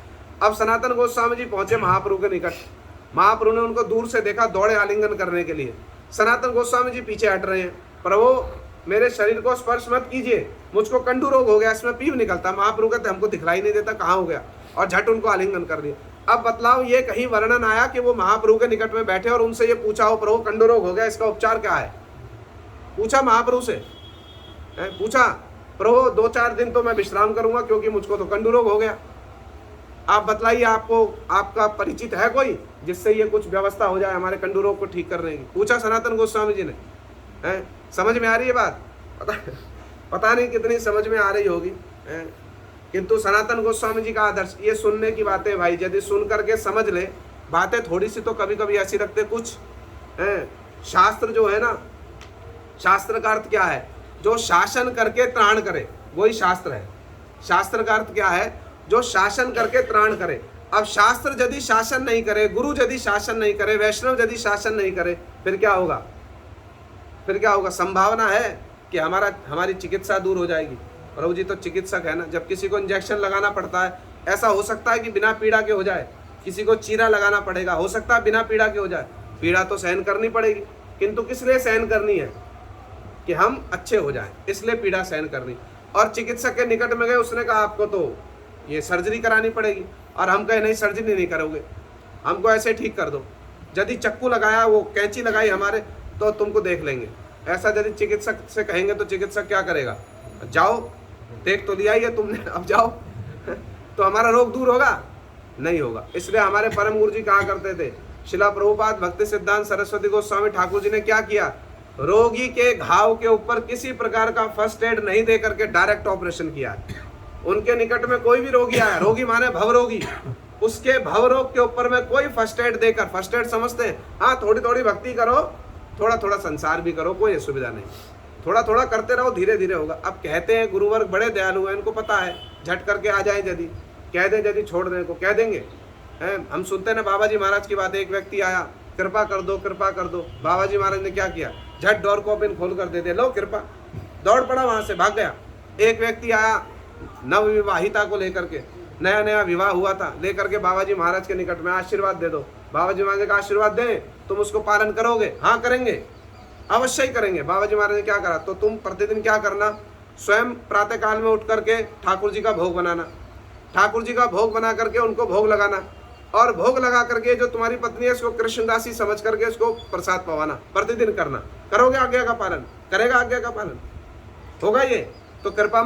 अब सनातन गोस्वामी जी पहुंचे महाप्रभु के निकट, महाप्रभु ने उनको दूर से देखा, दौड़े आलिंगन करने के लिए। सनातन गोस्वामी जी पीछे हट रहे हैं, प्रभु मेरे शरीर को स्पर्श मत कीजिए, मुझको कंडू रोग हो गया, इसमें पीप निकलता। महाप्रभु कहते हमको दिखलाई नहीं देता, कहाँ हो गया, और झट उनको आलिंगन कर दिया। अब बतलाओ ये कहीं वर्णन आया कि वो महाप्रभु के निकट में बैठे और उनसे ये पूछा हो, प्रभु कंडू रोग हो गया, इसका उपचार क्या है? पूछा महाप्रभु से, पूछा प्रभु 2-4 दिन तो मैं विश्राम करूंगा क्योंकि मुझको तो कंडू रोग हो गया। आप बतलाइए, आपको आपका परिचित है कोई जिससे ये कुछ व्यवस्था हो जाए हमारे कंडू रोग को ठीक करने की? पूछा सनातन गोस्वामी जी ने। समझ में आ रही है बात? पता नहीं कितनी समझ में आ रही होगी। किंतु सनातन गोस्वामी जी का आदर्श, ये सुनने की बातें भाई, यदि सुन करके समझ ले बातें, थोड़ी सी तो कभी कभी ऐसी रखते कुछ। शास्त्र जो है ना, शास्त्र का अर्थ क्या है? जो शासन करके त्राण करे, वही शास्त्र है। शास्त्र का अर्थ क्या है? जो शासन करके त्राण करे। अब शास्त्र यदि शासन नहीं करे, गुरु यदि शासन नहीं करे, वैष्णव यदि शासन नहीं करे, फिर क्या होगा? फिर क्या होगा? संभावना है कि हमारी चिकित्सा दूर हो जाएगी। प्रभु जी तो चिकित्सक है ना। जब किसी को इंजेक्शन लगाना पड़ता है, ऐसा हो सकता है कि बिना पीड़ा के हो जाए। किसी को चीरा लगाना पड़ेगा, हो सकता है बिना पीड़ा के हो जाए। पीड़ा तो सहन करनी पड़ेगी, किंतु किस लिए सहन करनी है? कि हम अच्छे हो जाएं, इसलिए पीड़ा सहन करनी। और चिकित्सक के निकट में गए, उसने कहा आपको तो ये सर्जरी करानी पड़ेगी, और हम कहे नहीं सर्जरी नहीं करोगे, हमको ऐसे ठीक कर दो। यदि चक्कू लगाया, वो कैंची लगाई हमारे, तो तुमको देख लेंगे। ऐसा यदि चिकित्सक से कहेंगे तो चिकित्सक क्या करेगा? जाओ देख तो लिया ही है तुमने, अब जाओ तो हमारा रोग दूर होगा? नहीं होगा। इसलिए हमारे परम गुरु जी कहा करते थे, शिला प्रभुपाद भक्ति सिद्धांत सरस्वती गोस्वामी ठाकुर जी ने क्या किया? रोगी के घाव के ऊपर किसी प्रकार का फर्स्ट एड नहीं दे करके डायरेक्ट ऑपरेशन किया। उनके निकट में कोई भी रोगी आया, रोगी माने भवरोगी, उसके भवरोग के ऊपर में कोई फर्स्ट एड देकर, फर्स्ट एड समझते हैं? हाँ, थोड़ी थोड़ी भक्ति करो, थोड़ा थोड़ा संसार भी करो, कोई असुविधा नहीं, थोड़ा थोड़ा करते रहो, धीरे धीरे होगा। अब कहते हैं गुरुवर्ग बड़े दयालु हैं, इनको पता है, झट करके आ जाए, यदि कह दें, यदि छोड़ दें को कह देंगे। हम सुनते ना बाबा जी महाराज की बात, एक व्यक्ति आया, कृपा कर दो, कृपा कर दो। बाबा जी महाराज ने क्या किया? झट डोर को ओपन खोल कर दे दिया, लो कृपा, दौड़ पड़ा, वहां से भाग गया। एक व्यक्ति आया नवविवाहिता को लेकर के, नया नया विवाह हुआ था, लेकर के बाबा जी महाराज के निकट में, आशीर्वाद दे दो। बाबा जी महाराज का आशीर्वाद दें, तुम उसको पालन करोगे? हाँ करेंगे, अवश्य ही करेंगे। बाबा जी महाराज ने क्या करा, तो तुम प्रतिदिन क्या करना, स्वयं प्रातः काल में उठ करके ठाकुर जी का भोग बनाना, ठाकुर जी का भोग बना करके उनको भोग लगाना, और भोग लगा करके जो तुम्हारी पत्नी है उसको कृष्णदासी समझ करके उसको प्रसाद पवाना, प्रतिदिन करना। करोगे आज्ञा का पालन? करेगा आज्ञा का पालन? होगा ये? तो कृपा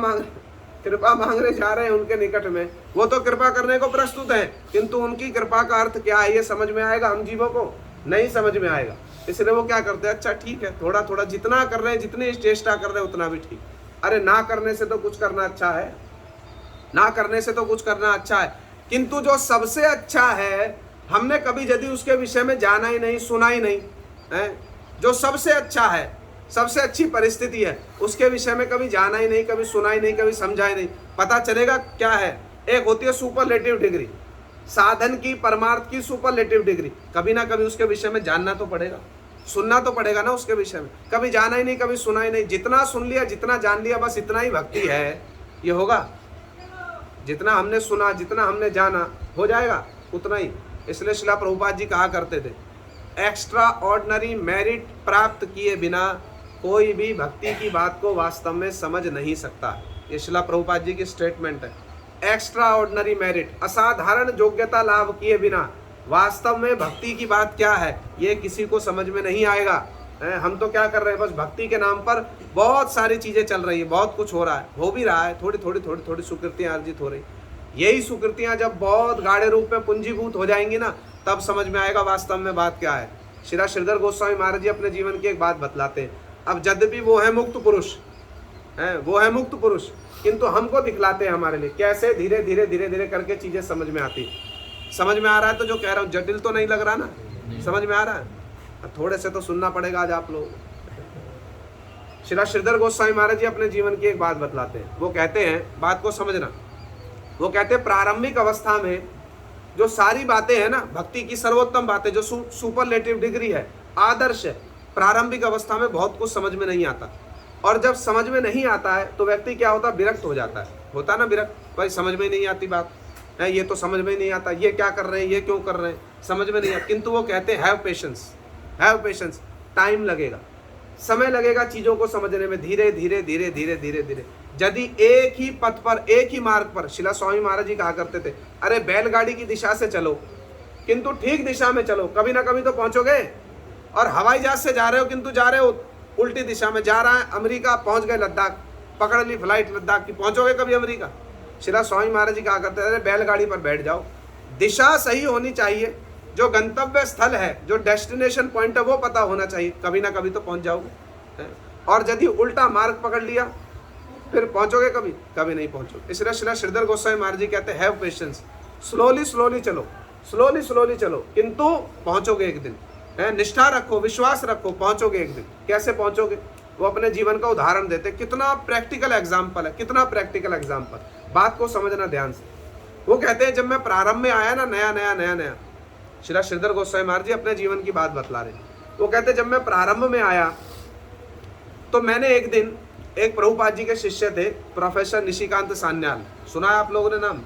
मांगने जा रहे हैं उनके निकट में, वो तो कृपा करने को प्रस्तुत है, किंतु उनकी कृपा का अर्थ क्या है ये समझ में आएगा? हम जीवों को नहीं समझ में आएगा। इसलिए वो क्या करते हैं, अच्छा ठीक है, थोड़ा थोड़ा जितना कर रहे हैं, जितनी चेष्टा कर रहे हैं उतना भी ठीक। अरे ना करने से तो कुछ करना अच्छा है, ना करने से तो कुछ करना अच्छा है, किंतु जो सबसे अच्छा है हमने कभी यदि उसके विषय में जाना ही नहीं, सुना ही नहीं है, जो सबसे अच्छा है, सबसे अच्छी परिस्थिति है, उसके विषय में कभी जाना ही नहीं, कभी सुना ही नहीं, कभी समझा ही नहीं, पता चलेगा क्या है? एक होती है सुपरलेटिव डिग्री, साधन की, परमार्थ की सुपरलेटिव डिग्री। कभी ना कभी उसके विषय में जानना तो पड़ेगा, सुनना तो पड़ेगा ना उसके विषय में। कभी जाना ही नहीं, कभी सुना ही नहीं, जितना सुन लिया, जितना जान लिया, बस इतना ही भक्ति है, ये होगा? जितना हमने सुना, जितना हमने जाना, हो जाएगा उतना ही। इसलिए श्रील प्रभुपाद जी कहा करते थे, एक्स्ट्रा ऑर्डिनरी मेरिट प्राप्त किए बिना कोई भी भक्ति की बात को वास्तव में समझ नहीं सकता। ये श्रील प्रभुपाद जी की स्टेटमेंट है। एक्स्ट्रा ऑर्डिनरी मेरिट, असाधारण योग्यता लाभ किए बिना वास्तव में भक्ति की बात क्या है ये किसी को समझ में नहीं आएगा। हम तो क्या कर रहे हैं, बस भक्ति के नाम पर बहुत सारी चीजें चल रही है, बहुत कुछ हो रहा है, हो भी रहा है, थोड़ी थोड़ी सुकृतियां अर्जित हो रही। यही सुकृतियां जब बहुत गाढ़े रूप में पूंजीभूत हो जाएंगी ना, तब समझ में आएगा वास्तव में बात क्या है। श्री श्रीधर गोस्वामी महाराज जी अपने जीवन की एक बात बतलाते हैं। अब यद्यपि वो है मुक्त पुरुष, वो है मुक्त पुरुष, किंतु हमको दिखलाते हैं हमारे लिए कैसे धीरे धीरे करके चीजें समझ में आती। समझ में आ रहा है तो जो कह रहा हूँ जटिल तो नहीं लग रहा ना, समझ में आ रहा है? थोड़े से तो सुनना पड़ेगा आज आप लोग। श्री श्रीधर गोस्वामी महाराज जी अपने जीवन की एक बात बतलाते हैं। वो कहते हैं, बात को समझना, वो कहते हैं प्रारंभिक अवस्था में जो सारी बातें हैं ना, भक्ति की सर्वोत्तम बातें, जो सुपरलेटिव डिग्री है, आदर्श है, प्रारंभिक अवस्था में बहुत कुछ समझ में नहीं आता। और जब समझ में नहीं आता है तो व्यक्ति क्या होता है, विरक्त हो जाता है। होता ना विरक्त, भाई समझ में नहीं आती बात है, ये तो समझ में नहीं आता, ये क्या कर रहे हैं, ये क्यों कर रहे हैं, समझ में नहीं आता। किंतु वो कहते हैं हैव पेशेंस, टाइम लगेगा, समय लगेगा चीजों को समझने में, धीरे धीरे। यदि एक ही पथ पर, एक ही मार्ग पर, शिला स्वामी महाराज जी कहा करते थे, अरे बैलगाड़ी की दिशा से चलो किंतु ठीक दिशा में चलो, कभी ना कभी तो पहुंचोगे। और हवाई जहाज से जा रहे हो किंतु जा रहे हो उल्टी दिशा में, जा रहा है अमेरिका, पहुंच गए लद्दाख, पकड़ ली फ्लाइट लद्दाख की, पहुंचोगे कभी अमेरिका? शिला स्वामी महाराज जी कहा करते थे, अरे बैलगाड़ी पर बैठ जाओ, दिशा सही होनी चाहिए, जो गंतव्य स्थल है, जो डेस्टिनेशन पॉइंट है वो पता होना चाहिए, कभी ना कभी तो पहुंच जाओगे। और यदि उल्टा मार्ग पकड़ लिया फिर पहुंचोगे कभी नहीं पहुंचोगे। इसलिए श्री श्रीधर गोस्वामी महाराज जी कहते हैं हैव पेशेंस, स्लोली चलो, किंतु पहुंचोगे एक दिन। निष्ठा रखो, विश्वास रखो, पहुंचोगे एक दिन। कैसे पहुंचोगे? वो अपने जीवन का उदाहरण देते, कितना प्रैक्टिकल एग्जाम्पल है, कितना प्रैक्टिकल एग्जाम्पल, बात को समझना ध्यान से। वो कहते हैं जब मैं प्रारंभ में आया ना, नया श्री श्रीधर गोस्वामी महाराज जी अपने जीवन की बात बतला रहे। वो कहते जब मैं प्रारंभ में आया तो मैंने एक दिन, एक प्रभुपाद जी के शिष्य थे प्रोफेसर निशिकांत सान्याल, सुना है आप लोगों ने नाम?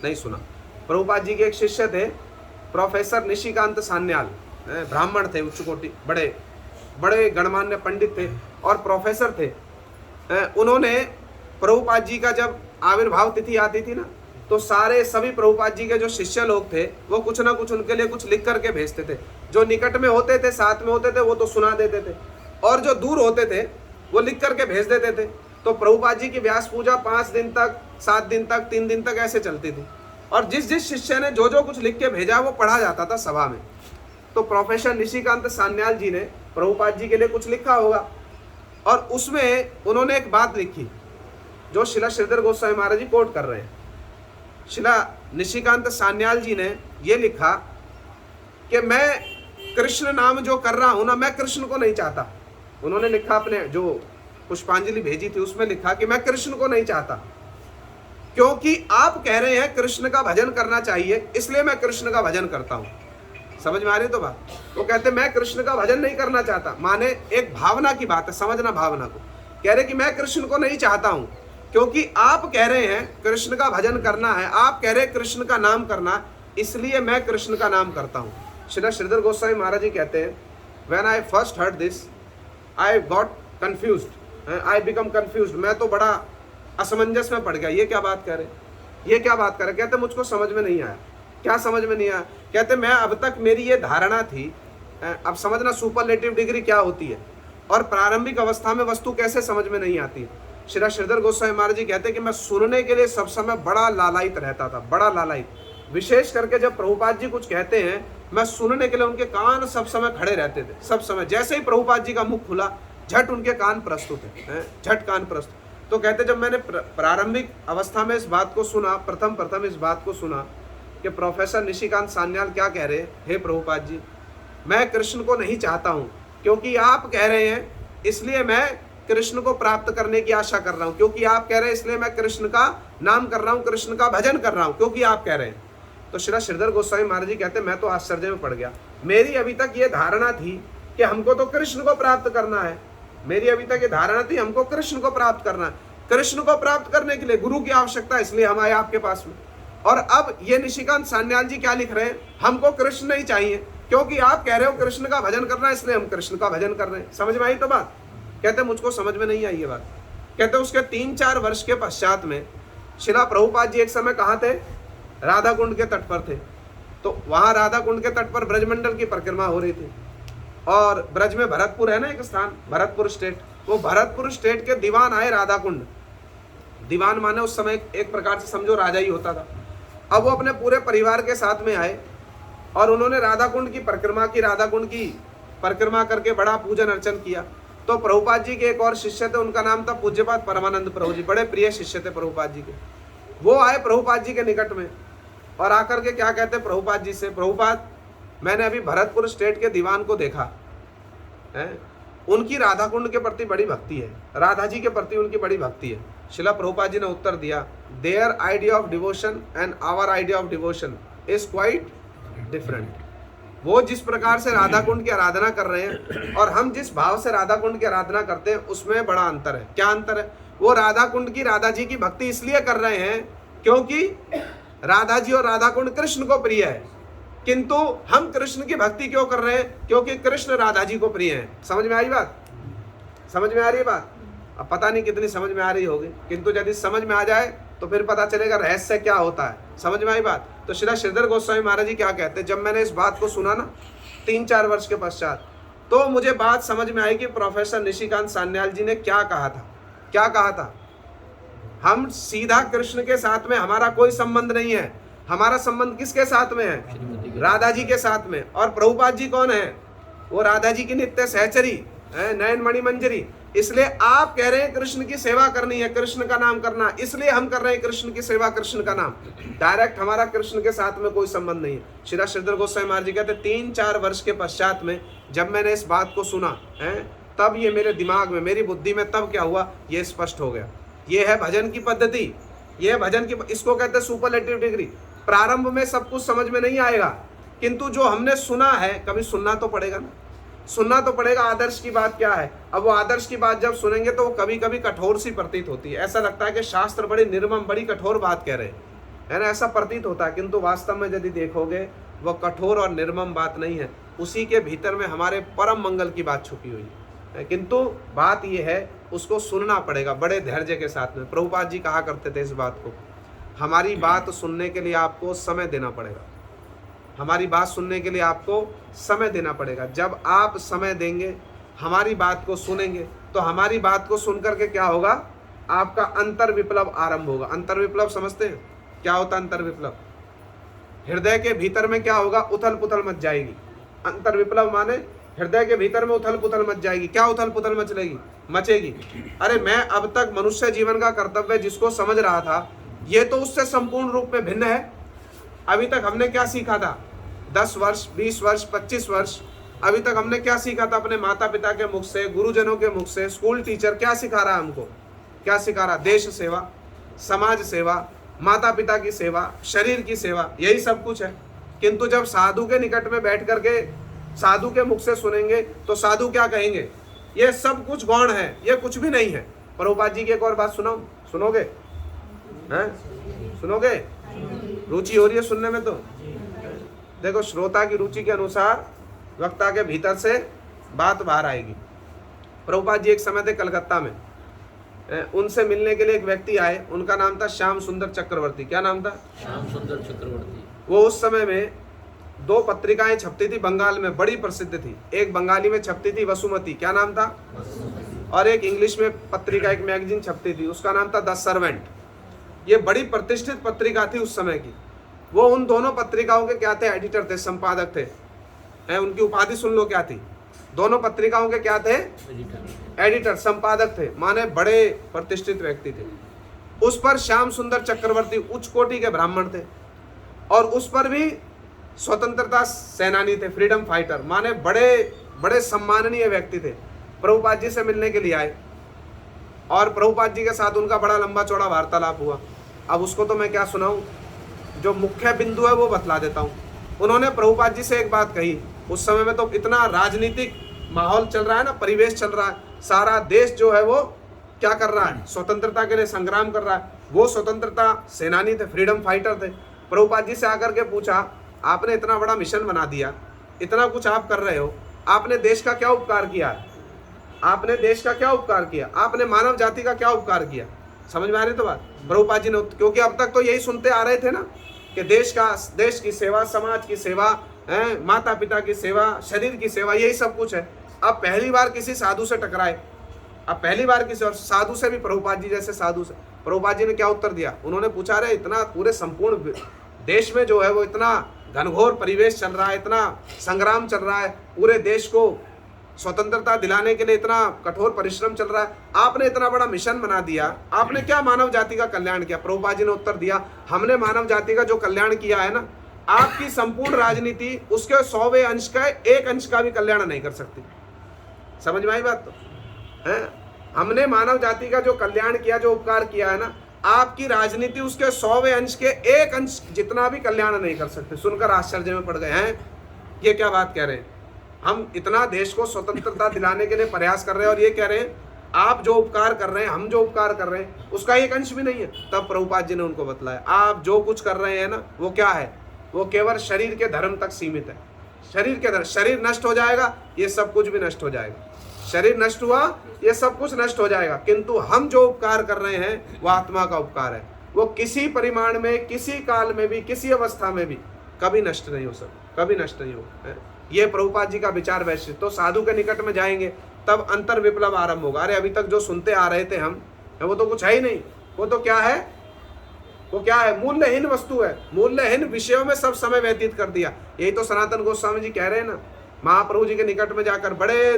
नहीं सुना। प्रभुपाद जी के एक शिष्य थे प्रोफेसर निशिकांत सान्याल, ब्राह्मण थे, उच्च कोटि, बड़े गणमान्य पंडित थे और प्रोफेसर थे। उन्होंने प्रभुपाद जी का जब आविर्भाव तिथि आती थी ना, तो सभी प्रभुपाद जी के जो शिष्य लोग थे वो कुछ ना कुछ उनके लिए कुछ लिख करके भेजते थे। जो निकट में होते थे, साथ में होते थे, वो तो सुना देते थे, और जो दूर होते थे वो लिख करके भेज देते थे। तो प्रभुपाद जी की व्यास पूजा 5 दिन तक, 7 दिन तक, 3 दिन तक ऐसे चलती थी, और जिस शिष्य ने जो कुछ लिख के भेजा वो पढ़ा जाता था सभा में। तो प्रोफेसर निशिकांत सान्याल जी ने प्रभुपाद जी के लिए कुछ लिखा होगा, और उसमें उन्होंने एक बात लिखी जो शिला श्रीधर गोस्वामी महाराज जी कोट कर रहे हैं। शिला निशिकांत सान्याल जी ने ये लिखा कि मैं कृष्ण नाम जो कर रहा हूं ना, मैं कृष्ण को नहीं चाहता। उन्होंने लिखा, अपने जो पुष्पांजलि भेजी थी उसमें लिखा कि मैं कृष्ण को नहीं चाहता, क्योंकि आप कह रहे हैं कृष्ण का भजन करना चाहिए, इसलिए मैं कृष्ण का भजन करता हूं। समझ में आ रही तो बात? वो कहते मैं कृष्ण का भजन नहीं करना चाहता, माने एक भावना की बात है, समझना भावना को। कह रहे कि मैं कृष्ण को नहीं चाहता हूं क्योंकि आप कह रहे हैं कृष्ण का भजन करना है, आप कह रहे हैं कृष्ण का नाम करना, इसलिए मैं कृष्ण का नाम करता हूं। श्रीला श्रीधर गोस्वामी महाराज जी कहते हैं, when I first heard this I got confused, I become confused, मैं तो बड़ा असमंजस में पड़ गया, ये क्या बात कर रहे, ये क्या बात कर रहे। कहते मुझको समझ में नहीं आया। क्या समझ में नहीं आया? कहते मैं अब तक मेरी ये धारणा थी, अब समझना सुपरलेटिव डिग्री क्या होती है और प्रारंभिक अवस्था में वस्तु कैसे समझ में नहीं आती। श्री श्रीधर गोस्वामी महाराज जी कहते हैं कि मैं सुनने के लिए सब समय बड़ा लालायित रहता था, बड़ा लालायित। विशेष करके जब प्रभुपाद जी कुछ कहते हैं, मैं सुनने के लिए उनके कान सब समय खड़े रहते थे, सब समय। जैसे ही प्रभुपाद जी का मुख खुला, झट उनके कान प्रस्तुत है, झट कान प्रस्तुत। तो कहते जब मैंने प्रारंभिक अवस्था में इस बात को सुना, प्रथम इस बात को सुना कि प्रोफेसर निशिकांत सान्याल क्या कह रहे हैं, हे प्रभुपाद जी, मैं कृष्ण को नहीं चाहता हूँ, क्योंकि आप कह रहे हैं इसलिए मैं कृष्ण को प्राप्त करने की आशा कर रहा हूँ, क्योंकि आप कह रहे हैं इसलिए मैं कृष्ण का नाम कर रहा हूँ, कृष्ण का भजन कर रहा हूँ, क्योंकि आप कह रहे हैं। तो श्री श्रीधर गोस्वामी महाराज जी कहते हैं मैं तो आश्चर्य में पड़ गया। मेरी अभी तक ये धारणा थी कि हमको तो कृष्ण को प्राप्त करना है, मेरी अभी तक ये धारणा थी हमको कृष्ण को प्राप्त करना है, कृष्ण को प्राप्त करने के लिए गुरु की आवश्यकता है, इसलिए हम आए आपके पास में। और अब ये निशिकांत सान्याल जी क्या लिख रहे हैं, हमको कृष्ण नहीं चाहिए, क्योंकि आप कह रहे हो कृष्ण का भजन करना है, इसलिए हम कृष्ण का भजन कर रहे हैं। समझ में आई तो बात? कहते मुझको समझ में नहीं आई ये बात। कहते उसके 3-4 वर्ष के पश्चात में शिला प्रभुपाद जी एक समय कहाँ थे, राधा कुंड के तट पर थे। तो वहाँ राधा कुंड के तट पर ब्रजमंडल की परिक्रमा हो रही थी, और ब्रज में भरतपुर है ना एक स्थान, भरतपुर स्टेट, वो भरतपुर स्टेट के दीवान आए राधा कुंड। दीवान माने उस समय एक प्रकार से समझो राजा ही होता था। अब वो अपने पूरे परिवार के साथ में आए और उन्होंने राधा कुंड की परिक्रमा की, राधा कुंड की परिक्रमा करके बड़ा पूजन अर्चन किया। तो प्रभुपाद जी के एक और शिष्य थे, उनका नाम था पूज्यपाद परमानंद प्रभु जी, बड़े प्रिय शिष्य थे प्रभुपाद जी के। वो आए प्रभुपाद जी के निकट में और आकर के क्या कहते प्रभुपाद जी से, प्रभुपाद मैंने अभी भरतपुर स्टेट के दीवान को देखा है, उनकी राधा कुंड के प्रति बड़ी भक्ति है, राधा जी के प्रति उनकी बड़ी भक्ति है। शिला प्रभुपाद जी ने उत्तर दिया, their idea of devotion and our idea of devotion is quite different. वो जिस प्रकार से राधा कुंड की आराधना कर रहे हैं और हम जिस भाव से राधा कुंड की आराधना करते हैं, उसमें बड़ा अंतर है। क्या अंतर है? वो राधा कुंड की, राधा जी की भक्ति इसलिए कर रहे हैं क्योंकि राधा जी और राधा कुंड कृष्ण को प्रिय है, किंतु हम कृष्ण की भक्ति क्यों कर रहे हैं, क्योंकि कृष्ण राधा जी को प्रिय है। समझ में आई बात? समझ में आ रही है बात? अब पता नहीं कितनी समझ में आ रही होगी, किंतु यदि समझ में आ जाए तो फिर पता चलेगा रहस्य क्या होता है। समझ में आई बात? तो श्री श्रीधर गोस्वामी महाराज जी क्या कहते हैं, जब मैंने इस बात को सुना ना 3-4 वर्ष के पश्चात, तो मुझे बात समझ में आई कि प्रोफेसर निशिकांत सान्याल जी ने क्या कहा था। क्या कहा था? हम सीधा कृष्ण के साथ में हमारा कोई संबंध नहीं है, हमारा संबंध किसके साथ में है? राधा जी के साथ में। और प्रभुपाद जी कौन है? वो राधा जी की नित्य सहचरी है, नयन मणि मंजरी। इसलिए आप कह रहे हैं कृष्ण की सेवा करनी है, कृष्ण का नाम करना, इसलिए हम कर रहे हैं कृष्ण की सेवा, कृष्ण का नाम। डायरेक्ट हमारा कृष्ण के साथ में कोई संबंध नहीं है। श्री श्रीधर गोस्वामी महाराज जी कहते 3-4 वर्ष के पश्चात में जब मैंने इस बात को सुना है, तब ये मेरे दिमाग में, मेरी बुद्धि में तब क्या हुआ, ये स्पष्ट हो गया। ये है भजन की पद्धति, ये है भजन की, इसको कहते हैं सुपरलेटिव डिग्री। प्रारंभ में सब कुछ समझ में नहीं आएगा, किंतु जो हमने सुना है, कभी सुनना तो पड़ेगा ना, सुनना तो पड़ेगा। आदर्श की बात क्या है? अब वो आदर्श की बात जब सुनेंगे तो वो कभी कभी कठोर सी प्रतीत होती है, ऐसा लगता है कि शास्त्र बड़ी निर्मम, बड़ी कठोर बात कह रहे हैं, है ना, ऐसा प्रतीत होता है। किंतु वास्तव में यदि देखोगे वो कठोर और निर्मम बात नहीं है, उसी के भीतर में हमारे परम मंगल की बात छुपी हुई है। किंतु बात यह है, उसको सुनना पड़ेगा बड़े धैर्य के साथ में। प्रभुपाद जी कहा करते थे इस बात को, हमारी बात सुनने के लिए आपको समय देना पड़ेगा, हमारी बात सुनने के लिए आपको समय देना पड़ेगा। जब आप समय देंगे, हमारी बात को सुनेंगे, तो हमारी बात को सुन करके क्या होगा, आपका अंतर विप्लव आरंभ होगा। अंतर विप्लव समझते हैं क्या होता है? अंतर विप्लव हृदय के भीतर में क्या होगा, उथल पुथल मच जाएगी। अंतर विप्लव माने हृदय के भीतर में उथल पुथल मच जाएगी। क्या उथल पुथल मचेगी? अरे मैं अब तक मनुष्य जीवन का कर्तव्य जिसको समझ रहा था, ये तो उससे संपूर्ण रूप में भिन्न है। अभी तक हमने क्या सीखा था? 10 वर्ष, 20 वर्ष, 25 वर्ष अभी तक हमने क्या सीखा था? अपने माता पिता के मुख से, गुरुजनों के मुख से, स्कूल टीचर क्या सिखा रहा है हमको? क्या सिखा रहा? देश सेवा, समाज सेवा, माता पिता की सेवा, शरीर की सेवा, यही सब कुछ है। किंतु जब साधु के निकट में बैठ करके साधु के मुख से सुनेंगे तो साधु क्या कहेंगे? ये सब कुछ गौण है, ये कुछ भी नहीं है। प्रभुपाद जी की एक और बात सुनाऊं, सुनोगे? हैं? सुनोगे? रुचि हो रही है सुनने में? तो देखो श्रोता की रुचि के अनुसार वक्ता के भीतर से बात बाहर आएगी। प्रभुपाद जी एक समय थे कलकत्ता में, उनसे मिलने के लिए एक व्यक्ति आए, उनका नाम था श्याम सुंदर चक्रवर्ती। क्या नाम था? श्याम सुंदर चक्रवर्ती। वो उस समय में 2 पत्रिकाएं छपती थी बंगाल में, बड़ी प्रसिद्ध थी। एक बंगाली में छपती थी वसुमती, क्या नाम था? और एक इंग्लिश में पत्रिका, एक मैगजीन छपती थी, उसका नाम था द सर्वेंट। ये बड़ी प्रतिष्ठित पत्रिका थी उस समय की। वो उन दोनों पत्रिकाओं के क्या थे? एडिटर थे, संपादक थे। उनकी उपाधि सुन लो क्या थी? दोनों पत्रिकाओं के क्या थे? एडिटर, संपादक थे, माने बड़े प्रतिष्ठित व्यक्ति थे। उस पर श्याम सुंदर चक्रवर्ती उच्च कोटि के ब्राह्मण थे, और उस पर भी स्वतंत्रता सेनानी थे, फ्रीडम फाइटर, माने बड़े बड़े सम्माननीय व्यक्ति थे। प्रभुपाद जी से मिलने के लिए आए, और प्रभुपाद जी के साथ उनका बड़ा लंबा चौड़ा वार्तालाप हुआ। अब उसको तो मैं क्या सुनाऊं, जो मुख्य बिंदु है वो बतला देता हूं। उन्होंने प्रभुपाद जी से एक बात कही। उस समय में तो इतना राजनीतिक माहौल चल रहा है ना, परिवेश चल रहा है, सारा देश जो है वो क्या कर रहा है? स्वतंत्रता के लिए संग्राम कर रहा है। वो स्वतंत्रता सेनानी थे, फ्रीडम फाइटर थे। प्रभुपाद जी से आकर के पूछा, आपने इतना बड़ा मिशन बना दिया, इतना कुछ आप कर रहे हो, आपने देश का क्या उपकार किया है? आपने देश का क्या उपकार किया? आपने मानव जाति का क्या उपकार किया? समझ में आ रही तो बात? प्रभुपाद जी ने, क्योंकि अब तक तो यही सुनते आ रहे थे ना कि देश की सेवा, समाज की सेवा, माता पिता की सेवा, शरीर की सेवा, यही सब कुछ है। अब पहली बार किसी साधु से टकराए, अब पहली बार किसी और साधु से भी, प्रभुपाद जी जैसे साधु से। प्रभुपाद जी ने क्या उत्तर दिया? उन्होंने पूछा, रहे इतना पूरे संपूर्ण देश में जो है वो इतना घनघोर परिवेश चल रहा है, इतना संग्राम चल रहा है, पूरे देश को स्वतंत्रता दिलाने के लिए इतना कठोर परिश्रम चल रहा है, आपने इतना बड़ा मिशन बना दिया, आपने क्या मानव जाति का कल्याण किया? प्रभुपाद जी ने उत्तर दिया, हमने मानव जाति का जो कल्याण किया है ना, आपकी संपूर्ण राजनीति उसके 100वें अंश का 1 अंश का भी कल्याण नहीं कर सकती। समझ में आई बात? तो है, हमने मानव जाति का जो कल्याण किया, जो उपकार किया है ना, आपकी राजनीति उसके 100वें अंश के 1 अंश जितना भी कल्याण नहीं कर सकते। सुनकर आश्चर्य में पड़ गए हैं, ये क्या बात कह रहे हैं? हम इतना देश को स्वतंत्रता दिलाने के लिए प्रयास कर रहे हैं, और ये कह रहे हैं आप जो उपकार कर रहे हैं, हम जो उपकार कर रहे हैं, उसका 1 अंश भी नहीं है। तब प्रभुपाद जी ने उनको बतलाया, आप जो कुछ कर रहे हैं ना, वो क्या है? वो केवल शरीर के धर्म तक सीमित है। शरीर के धर्म, शरीर नष्ट हो जाएगा, ये सब कुछ भी नष्ट हो जाएगा। शरीर नष्ट हुआ, ये सब कुछ नष्ट हो जाएगा, किंतु हम जो उपकार कर रहे हैं वो आत्मा का उपकार है। वो किसी परिमाण में, किसी काल में भी, किसी अवस्था में भी कभी नष्ट नहीं हो सकता, कभी नष्ट नहीं हो। ये प्रभुपाद जी का विचार वैसे। तो साधु के निकट में जाएंगे तब अंतर विप्लव आरंभ होगा। अरे अभी तक जो सुनते आ रहे थे हम, वो तो कुछ है ही नहीं। वो तो क्या है? वो क्या है? मूल्यहीन वस्तु है। मूल्यहीन विषयों में सब समय व्यतीत कर दिया। यही तो सनातन गोस्वामी जी कह रहे हैं ना, महाप्रभु जी के निकट में जाकर बड़े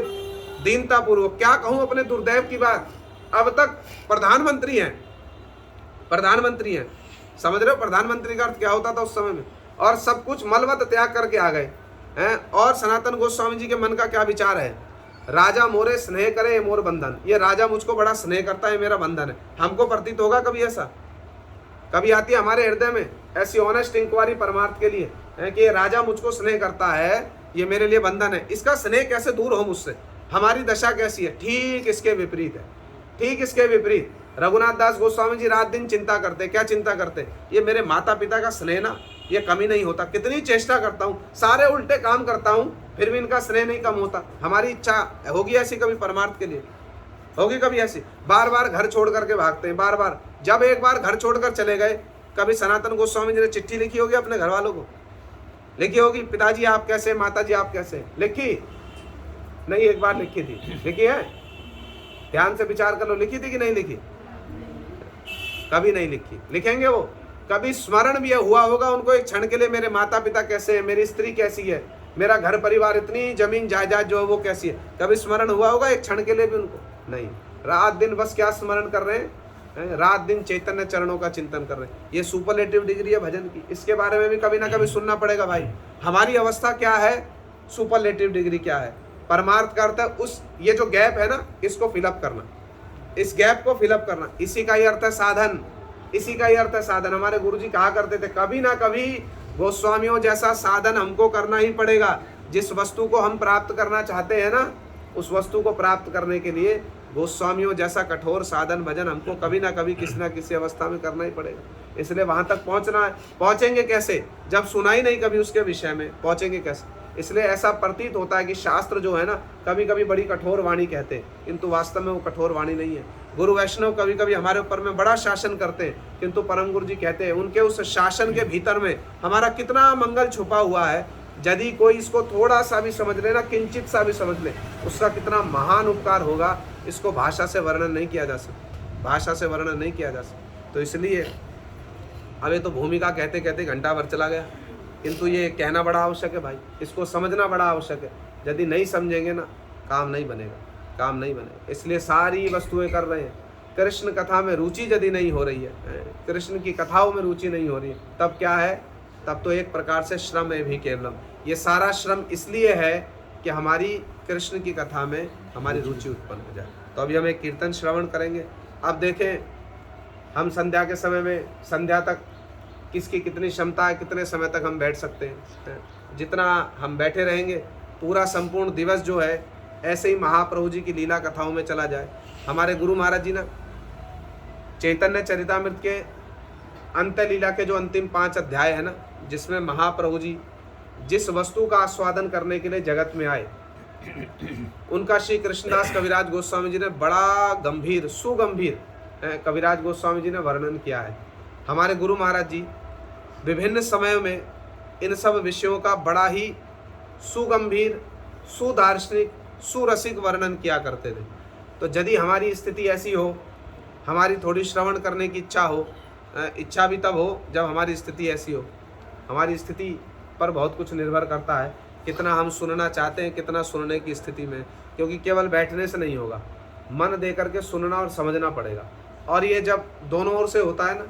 दीनता पूर्वक, क्या कहूं अपने दुर्दैव की बात, अब तक प्रधानमंत्री हैं, प्रधानमंत्री हैं, समझ रहे हो प्रधानमंत्री का अर्थ क्या होता था उस समय में, और सब कुछ मलवत त्याग करके आ गए हैं। और सनातन गोस्वामी जी के मन का क्या विचार है? राजा मोरे स्नेह करे ये मोर बंधन। ये राजा मुझको बड़ा स्नेह करता है, मेरा बंधन है। हमको प्रतीत होगा कभी ऐसा? कभी आती है हमारे हृदय में ऐसी ऑनेस्ट इंक्वायरी परमार्थ के लिए है कि ये राजा मुझको स्नेह करता है, ये मेरे लिए बंधन है, इसका स्नेह कैसे दूर हो मुझसे? हमारी दशा कैसी है? ठीक इसके विपरीत है, ठीक इसके विपरीत। रघुनाथ दास गोस्वामी जी रात दिन चिंता करते। क्या चिंता करते? ये मेरे माता पिता का स्नेह ना, ये कमी नहीं होता। कितनी चेष्टा करता हूँ, सारे उल्टे काम करता हूँ, फिर भी इनका स्नेह नहीं कम होता। हमारी इच्छा होगी ऐसी कभी परमार्थ के लिए? होगी कभी ऐसी? बार बार घर छोड़ करके भागते हैं, बार बार। जब एक बार घर छोड़कर चले गए, कभी सनातन गोस्वामी जी ने चिट्ठी लिखी होगी अपने घर वालों को? लिखी होगी, पिताजी आप कैसे, माताजी आप कैसे? लिखी नहीं? एक बार लिखी थी। लिखी है? ध्यान से विचार कर लो, लिखी थी कि नहीं लिखी? कभी नहीं लिखी। लिखेंगे वो? कभी स्मरण भी हुआ होगा उनको एक क्षण के लिए, मेरे माता पिता कैसे हैं, मेरी स्त्री कैसी है, मेरा घर परिवार, इतनी जमीन जायदाद जो है वो कैसी है? कभी स्मरण हुआ होगा एक क्षण के लिए भी उनको? नहीं। रात दिन बस क्या स्मरण कर रहे हैं? रात दिन चैतन्य चरणों का चिंतन कर रहे हैं। ये सुपरलेटिव डिग्री है भजन की। इसके बारे में भी कभी ना कभी सुनना पड़ेगा भाई। हमारी अवस्था क्या है, सुपरलेटिव डिग्री क्या है। परमार्थ का अर्थ है उस, ये जो गैप है ना, इसको फिलअप करना, इस गैप को फिलअप करना, इसी का ही अर्थ है साधन, इसी का ही अर्थ है साधन। हमारे गुरुजी कहा करते थे, कभी ना कभी गोस्वामियों जैसा साधन हमको करना ही पड़ेगा। जिस वस्तु को हम प्राप्त करना चाहते हैं ना, उस वस्तु को प्राप्त करने के लिए गोस्वामियों जैसा कठोर साधन भजन हमको कभी ना कभी किसी ना किसी अवस्था में करना ही पड़ेगा। इसलिए वहां तक पहुंचना है। पहुंचेंगे कैसे जब सुना ही नहीं कभी उसके विषय में, पहुंचेंगे कैसे? इसलिए ऐसा प्रतीत होता है कि शास्त्र जो है ना कभी कभी बड़ी कठोर वाणी कहते हैं, किंतु वास्तव में वो कठोर वाणी नहीं है। गुरु वैष्णव कभी कभी हमारे ऊपर में बड़ा शासन करते हैं, किंतु परम गुरु जी कहते हैं उनके उस शासन के भीतर में हमारा कितना मंगल छुपा हुआ है। यदि कोई इसको थोड़ा सा भी समझ ले ना, किंचित सा भी समझ ले, उसका कितना महान उपकार होगा, इसको भाषा से वर्णन नहीं किया जा सकता, भाषा से वर्णन नहीं किया जा सकता। तो इसलिए अब ये तो भूमिका कहते कहते घंटा भर चला गया, किंतु ये कहना बड़ा आवश्यक है भाई, इसको समझना बड़ा आवश्यक है। यदि नहीं समझेंगे ना काम नहीं बनेगा, काम नहीं बनेगा। इसलिए सारी वस्तुएं कर रहे हैं, कृष्ण कथा में रुचि यदि नहीं हो रही है, कृष्ण की कथाओं में रुचि नहीं हो रही है, तब क्या है? तब तो एक प्रकार से श्रम है भी केवलम। ये सारा श्रम इसलिए है कि हमारी कृष्ण की कथा में हमारी रुचि उत्पन्न हो जाए। तो अभी हम एक कीर्तन श्रवण करेंगे। अब देखें हम संध्या के समय में, संध्या तक किसकी कितनी क्षमता है, कितने समय तक हम बैठ सकते हैं। जितना हम बैठे रहेंगे पूरा संपूर्ण दिवस जो है ऐसे ही महाप्रभु जी की लीला कथाओं में चला जाए। हमारे गुरु महाराज जी ना चैतन्य चरितामृत के अंत्य लीला के जो अंतिम 5 अध्याय है ना, जिसमें महाप्रभु जी जिस वस्तु का आस्वादन करने के लिए जगत में आए, उनका श्री कृष्णदास कविराज गोस्वामी जी ने बड़ा गंभीर सुगंभीर कविराज गोस्वामी जी ने वर्णन किया है। हमारे गुरु महाराज जी विभिन्न समयों में इन सब विषयों का बड़ा ही सुगंभीर, सुदार्शनिक, सुरसिक वर्णन किया करते थे। तो यदि हमारी स्थिति ऐसी हो, हमारी थोड़ी श्रवण करने की इच्छा हो, इच्छा भी तब हो जब हमारी स्थिति ऐसी हो। हमारी स्थिति पर बहुत कुछ निर्भर करता है, कितना हम सुनना चाहते हैं, कितना सुनने की स्थिति में, क्योंकि केवल बैठने से नहीं होगा, मन दे करके सुनना और समझना पड़ेगा। और ये जब दोनों ओर से होता है ना,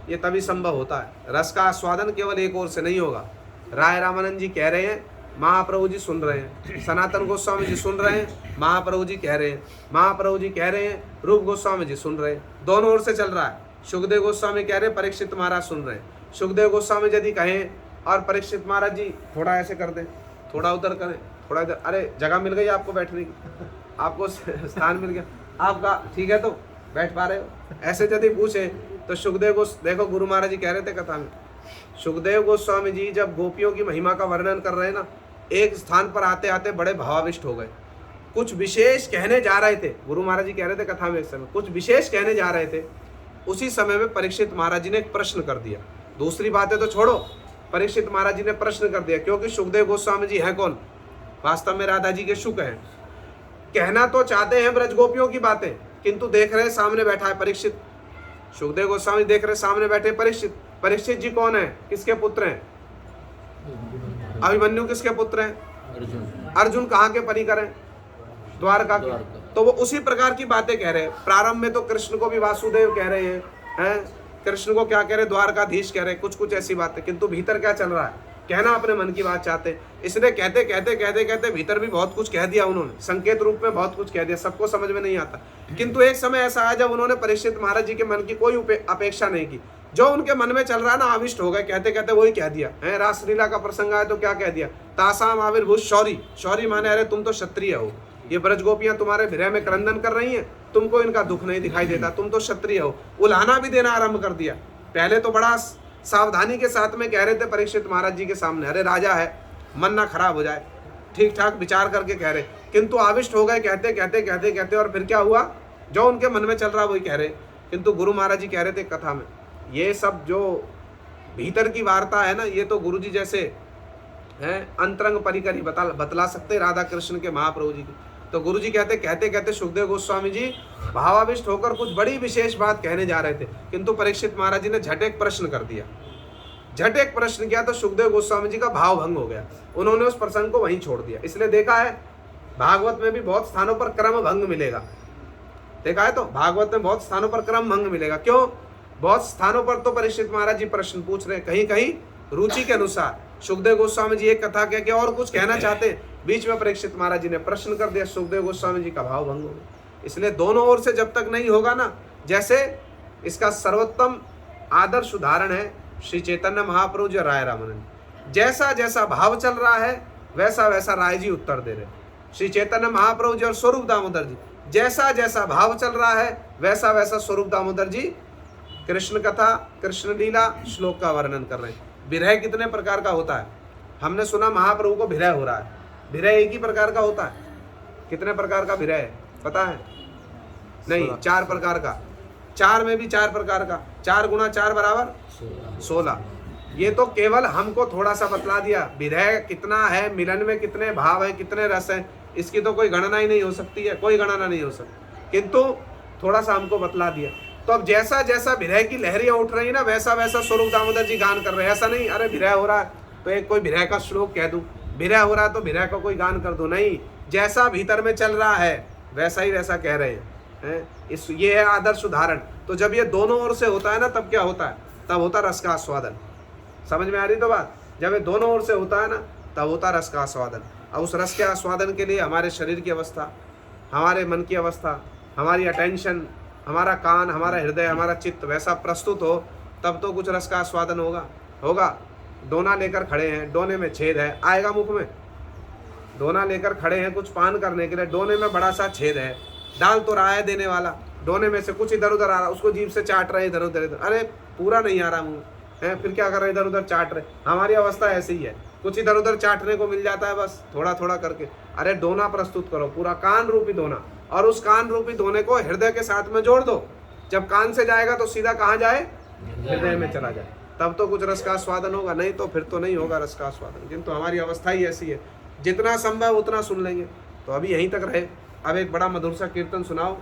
ये तभी संभव होता है। रस का आस्वादन केवल एक ओर से नहीं होगा। राय रामानंद जी कह रहे हैं, महाप्रभु जी सुन रहे हैं, सनातन गोस्वामी जी सुन रहे हैं, महाप्रभु जी कह रहे हैं, महाप्रभु जी कह रहे हैं, रूप गोस्वामी जी सुन रहे हैं, दोनों ओर से चल रहा है। सुखदेव गोस्वामी कह रहे हैं, परीक्षित महाराज सुन रहे हैं। सुखदेव गोस्वामी यदि कहें और परीक्षित महाराज जी थोड़ा ऐसे कर दें, थोड़ा उधर करें, थोड़ा इधर, अरे जगह मिल गई आपको बैठने की, आपको स्थान मिल गया, आपका ठीक है तो बैठ पा रहे हो, ऐसे यदि पूछे तो सुखदेव देखो गुरु महाराज जी कह रहे थे कथा में, सुखदेव गोस्वामी जी जब गोपियों की महिमा का वर्णन कर रहे हैं ना, एक स्थान पर आते आते बड़े भावाविष्ट हो गए, कुछ विशेष कहने जा रहे थे। गुरु महाराज जी कह रहे थे कथा में एक समय कुछ विशेष कहने जा रहे थे, उसी समय में परीक्षित महाराज जी ने एक प्रश्न कर दिया। दूसरी बातें तो छोड़ो, परीक्षित महाराज जी ने प्रश्न कर दिया, क्योंकि सुखदेव गोस्वामी जी हैं कौन? वास्तव में राधा जी के शुक हैं। कहना तो चाहते हैं ब्रज गोपियों की बातें, किंतु देख रहे सामने बैठा है परीक्षित। सुखदेव गोस्वामी देख रहे सामने बैठे परीक्षित। परीक्षित जी कौन है? किसके पुत्र हैं? अभिमन्यु किसके पुत्र हैं? अर्जुन कहाँ के परिकर हैं? द्वारका के। तो वो उसी प्रकार की बातें कह रहे हैं। प्रारंभ में तो कृष्ण को भी वासुदेव कह रहे हैं, कृष्ण को क्या कह रहे? द्वारकाधीश कह रहे हैं, कुछ कुछ ऐसी बातें, किंतु भीतर क्या चल रहा है? कहना अपने मन की बात चाहते हैं। इसलिए कहते कहते कहते कहते भीतर भी बहुत कुछ कह दिया उन्होंने, संकेत रूप में बहुत कुछ कह दिया, सबको समझ में नहीं आता। किंतु एक समय ऐसा आया जब उन्होंने परीक्षित महाराज जी के मन की कोई अपेक्षा नहीं की, जो उनके मन में चल रहा है ना, आविष्ट हो गए, कहते कहते वही कह दिया है। रासलीला का प्रसंग आया तो क्या कह दिया? तासाम आविर्भूत शौरी। शौरी माने अरे तुम तो क्षत्रिय हो, ये ब्रज गोपियां तुम्हारे हृदय में क्रंदन कर रही हैं, तुमको इनका दुख नहीं दिखाई देता, तुम तो क्षत्रिय हो। उल्हाना भी देना आरंभ कर दिया। पहले तो बड़ा सावधानी के साथ में कह रहे थे परीक्षित महाराज जी के सामने, अरे राजा है, मन ना खराब हो जाए, ठीक ठाक विचार करके कह रहे, किंतु आविष्ट हो गए कहते कहते कहते कहते। और फिर क्या हुआ? जो उनके मन में चल रहा वही कह रहे। किंतु गुरु महाराज जी कह रहे थे कथा में, ये सब जो भीतर की वार्ता है ना, ये तो गुरु जी जैसे हैं अंतरंग परिकर ही बतला सकते राधा कृष्ण के, महाप्रभु जी की। तो गुरु जी कहते कहते कहते सुखदेव गोस्वामी जी भावाविष्ट होकर कुछ बड़ी विशेष बात कहने जा रहे थे, किंतु परीक्षित महाराज जी ने झट एक प्रश्न कर दिया। झट एक प्रश्न किया तो सुखदेव गोस्वामी जी का भाव भंग हो गया, उन्होंने उस प्रसंग को वहीं छोड़ दिया। इसलिए देखा है भागवत में भी बहुत स्थानों पर क्रम भंग मिलेगा, देखा है तो भागवत में बहुत स्थानों पर क्रम भंग मिलेगा। क्यों? बहुत स्थानों पर तो परीक्षित महाराज जी प्रश्न पूछ रहे हैं, कहीं कहीं रुचि के अनुसार। सुखदेव गोस्वामी जी एक कथा कह के और कुछ कहना चाहते, बीच में परीक्षित महाराज जी ने प्रश्न कर दिया, सुखदेव गोस्वामी जी का भाव भंग हो गया। इसलिए दोनों ओर से जब तक नहीं होगा ना, जैसे इसका सर्वोत्तम आदर्श उदाहरण है श्री चैतन्य महाप्रभु जी, राय रामानंद। जैसा जैसा भाव चल रहा है वैसा वैसा राय जी उत्तर दे रहे। श्री चैतन्य महाप्रभु जी और स्वरूप दामोदर जी, जैसा जैसा भाव चल रहा है वैसा वैसा स्वरूप दामोदर जी कृष्ण कथा, कृष्ण लीला, श्लोक का वर्णन कर रहे हैं। विरह कितने प्रकार का होता है? हमने सुना महाप्रभु को विरह हो रहा है। विरह एक ही प्रकार का होता है? कितने प्रकार का विरह है पता है? नहीं, 4 प्रकार का। 4 में भी 4 प्रकार का। 4 गुणा 4 बराबर 16। ये तो केवल हमको थोड़ा सा बतला दिया। विरह कितना है, मिलन में कितने भाव है, कितने रस है, इसकी तो कोई गणना ही नहीं हो सकती है, कोई गणना नहीं हो सकती, किंतु थोड़ा सा हमको बतला दिया। तो अब जैसा जैसा विरह की लहरियां उठ रही ना, वैसा वैसा स्वरूप दामोदर जी गान कर रहे हैं। ऐसा नहीं अरे विरह हो रहा है तो एक कोई विरह का श्लोक कह दूं, विरह हो रहा है तो विरह का कोई गान कर दूं, नहीं, जैसा भीतर में चल रहा है वैसा ही वैसा कह रहे हैं। ये है आदर्श उदाहरण। तो जब ये दोनों ओर से होता है ना, तब क्या होता है? तब होता रस का आस्वादन। समझ में आ रही तो बात? जब ये दोनों ओर से होता है ना, तब होता रस का आस्वादन। अब उस रस के आस्वादन के लिए हमारे शरीर की अवस्था, हमारे मन की अवस्था, हमारी अटेंशन, हमारा कान, हमारा हृदय, हमारा चित्त वैसा प्रस्तुत हो, तब तो कुछ रस का आस्वादन होगा। दोना लेकर खड़े हैं, दोने में छेद है, आएगा मुख में? दोना लेकर खड़े हैं कुछ पान करने के लिए, दोने में बड़ा सा छेद है, डाल तो रहा है देने वाला, दोने में से कुछ इधर उधर आ रहा, उसको जीभ से चाट रहे इधर उधर, अरे पूरा नहीं आ रहा मुँह है, फिर क्या कर रहे इधर उधर चाट रहे। हमारी अवस्था ऐसी ही है, कुछ इधर उधर चाटने को मिल जाता है बस थोड़ा थोड़ा करके। अरे दोना प्रस्तुत करो, पूरा कान रूपी दोना, और उस कान रूपी दोने को हृदय के साथ में जोड़ दो। जब कान से जाएगा तो सीधा कहाँ जाए? हृदय में चला जाए, तब तो कुछ रस का आस्वादन होगा, नहीं तो फिर तो नहीं होगा रस का आस्वादन। किंतु हमारी अवस्था ही ऐसी है, जितना संभव उतना सुन लेंगे। तो अभी यहीं तक रहे। अब एक बड़ा मधुर सा कीर्तन सुनाओ।